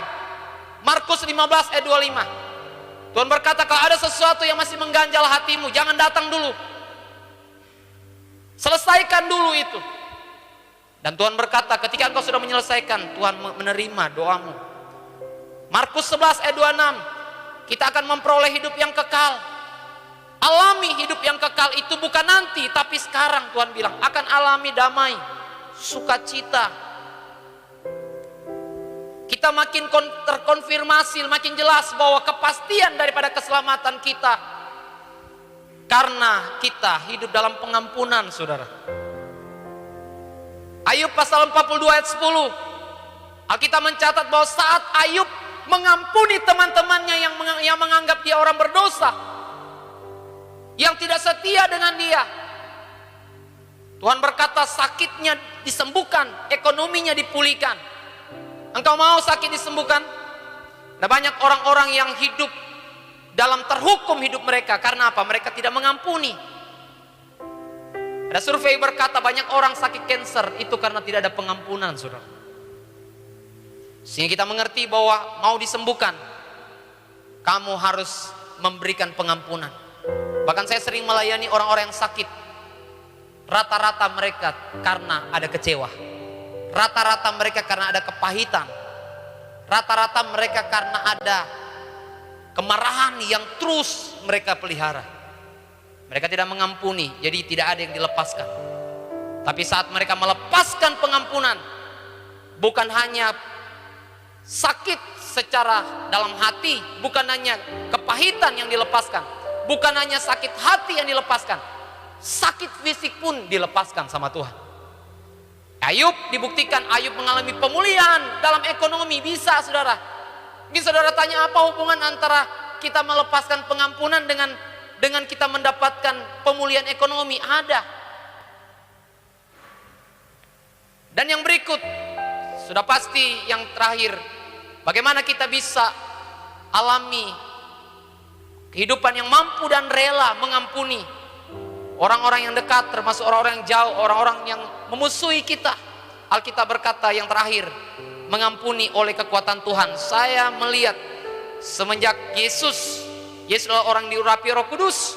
Markus 15 ayat 25. Tuhan berkata kalau ada sesuatu yang masih mengganjal hatimu, jangan datang dulu. Selesaikan dulu itu. Dan Tuhan berkata ketika engkau sudah menyelesaikan, Tuhan menerima doamu. Markus 11 ayat 26. Kita akan memperoleh hidup yang kekal. Alami hidup yang kekal itu bukan nanti, tapi sekarang. Tuhan bilang akan alami damai, sukacita, kita makin terkonfirmasi, makin jelas bahwa kepastian daripada keselamatan kita karena kita hidup dalam pengampunan, saudara. Ayub pasal 42 ayat 10, Alkitab mencatat bahwa saat Ayub mengampuni teman-temannya yang menganggap dia orang berdosa, yang tidak setia dengan dia, Tuhan berkata sakitnya disembuhkan, ekonominya dipulihkan. Engkau mau sakit disembuhkan? Ada banyak orang-orang yang hidup dalam terhukum hidup mereka. Karena apa? Mereka tidak mengampuni. Ada survei berkata banyak orang sakit kanker itu karena tidak ada pengampunan, saudara. Sehingga kita mengerti bahwa mau disembuhkan, kamu harus memberikan pengampunan. Bahkan saya sering melayani orang-orang yang sakit. Rata-rata mereka karena ada kecewa. Rata-rata mereka karena ada kepahitan. Rata-rata mereka karena ada kemarahan yang terus mereka pelihara. Mereka tidak mengampuni, jadi tidak ada yang dilepaskan. Tapi saat mereka melepaskan pengampunan, bukan hanya sakit secara dalam hati, bukan hanya kepahitan yang dilepaskan, bukan hanya sakit hati yang dilepaskan, sakit fisik pun dilepaskan sama Tuhan. Ayub dibuktikan, Ayub mengalami pemulihan dalam ekonomi. Bisa, saudara. Mungkin saudara tanya, apa hubungan antara kita melepaskan pengampunan dengan kita mendapatkan pemulihan ekonomi? Ada. Dan yang berikut, sudah pasti yang terakhir, bagaimana kita bisa alami kehidupan yang mampu dan rela mengampuni orang-orang yang dekat, termasuk orang-orang yang jauh, orang-orang yang memusuhi kita. Alkitab berkata yang terakhir, mengampuni oleh kekuatan Tuhan. Saya melihat semenjak Yesus adalah orang diurapi Roh Kudus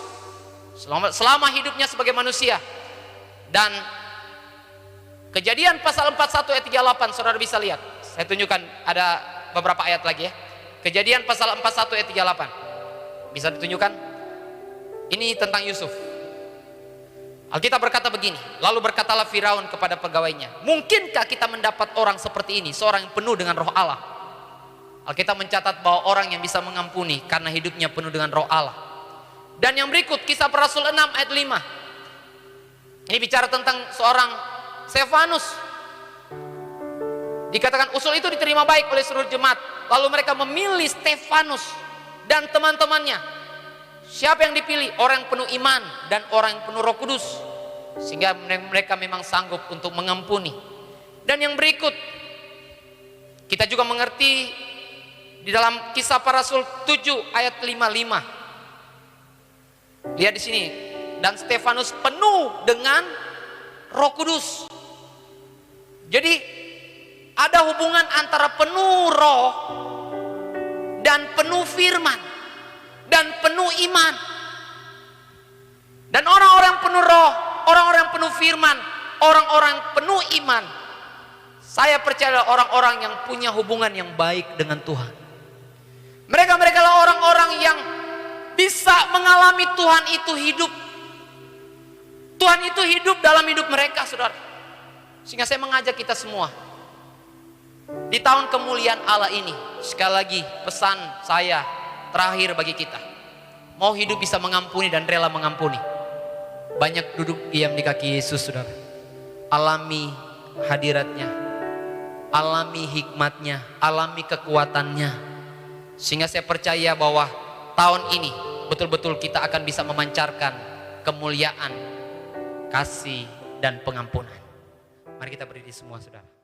selama hidupnya sebagai manusia. Dan Kejadian pasal 41 ayat 38, saudara bisa lihat. Saya tunjukkan, ada beberapa ayat lagi ya. Kejadian pasal 41 ayat 38. Bisa ditunjukkan? Ini tentang Yusuf. Alkitab berkata begini, lalu berkatalah Firaun kepada pegawainya, mungkinkah kita mendapat orang seperti ini, seorang yang penuh dengan roh Allah? Alkitab mencatat bahwa orang yang bisa mengampuni karena hidupnya penuh dengan roh Allah. Dan yang berikut, Kisah Para Rasul 6 ayat 5. Ini bicara tentang seorang Stefanus. Dikatakan usul itu diterima baik oleh seluruh jemaat. Lalu mereka memilih Stefanus dan teman-temannya. Siapa yang dipilih? Orang yang penuh iman dan orang yang penuh Roh Kudus, sehingga mereka memang sanggup untuk mengampuni. Dan yang berikut, kita juga mengerti di dalam Kisah Para Rasul 7 ayat 55. Lihat di sini, dan Stefanus penuh dengan Roh Kudus. Jadi ada hubungan antara penuh roh dan penuh firman dan penuh iman. Dan orang-orang penuh roh, orang-orang penuh firman, orang-orang penuh iman, saya percaya orang-orang yang punya hubungan yang baik dengan Tuhan. Mereka lah orang-orang yang bisa mengalami Tuhan itu hidup. Tuhan itu hidup dalam hidup mereka, saudara. Sehingga saya mengajak kita semua di tahun kemuliaan Allah ini, sekali lagi pesan saya terakhir bagi kita, mau hidup bisa mengampuni dan rela mengampuni. Banyak duduk diam di kaki Yesus, saudara. Alami hadiratnya, alami hikmatnya, alami kekuatannya. Sehingga saya percaya bahwa tahun ini betul-betul kita akan bisa memancarkan kemuliaan, kasih dan pengampunan. Mari kita berdiri semua, saudara.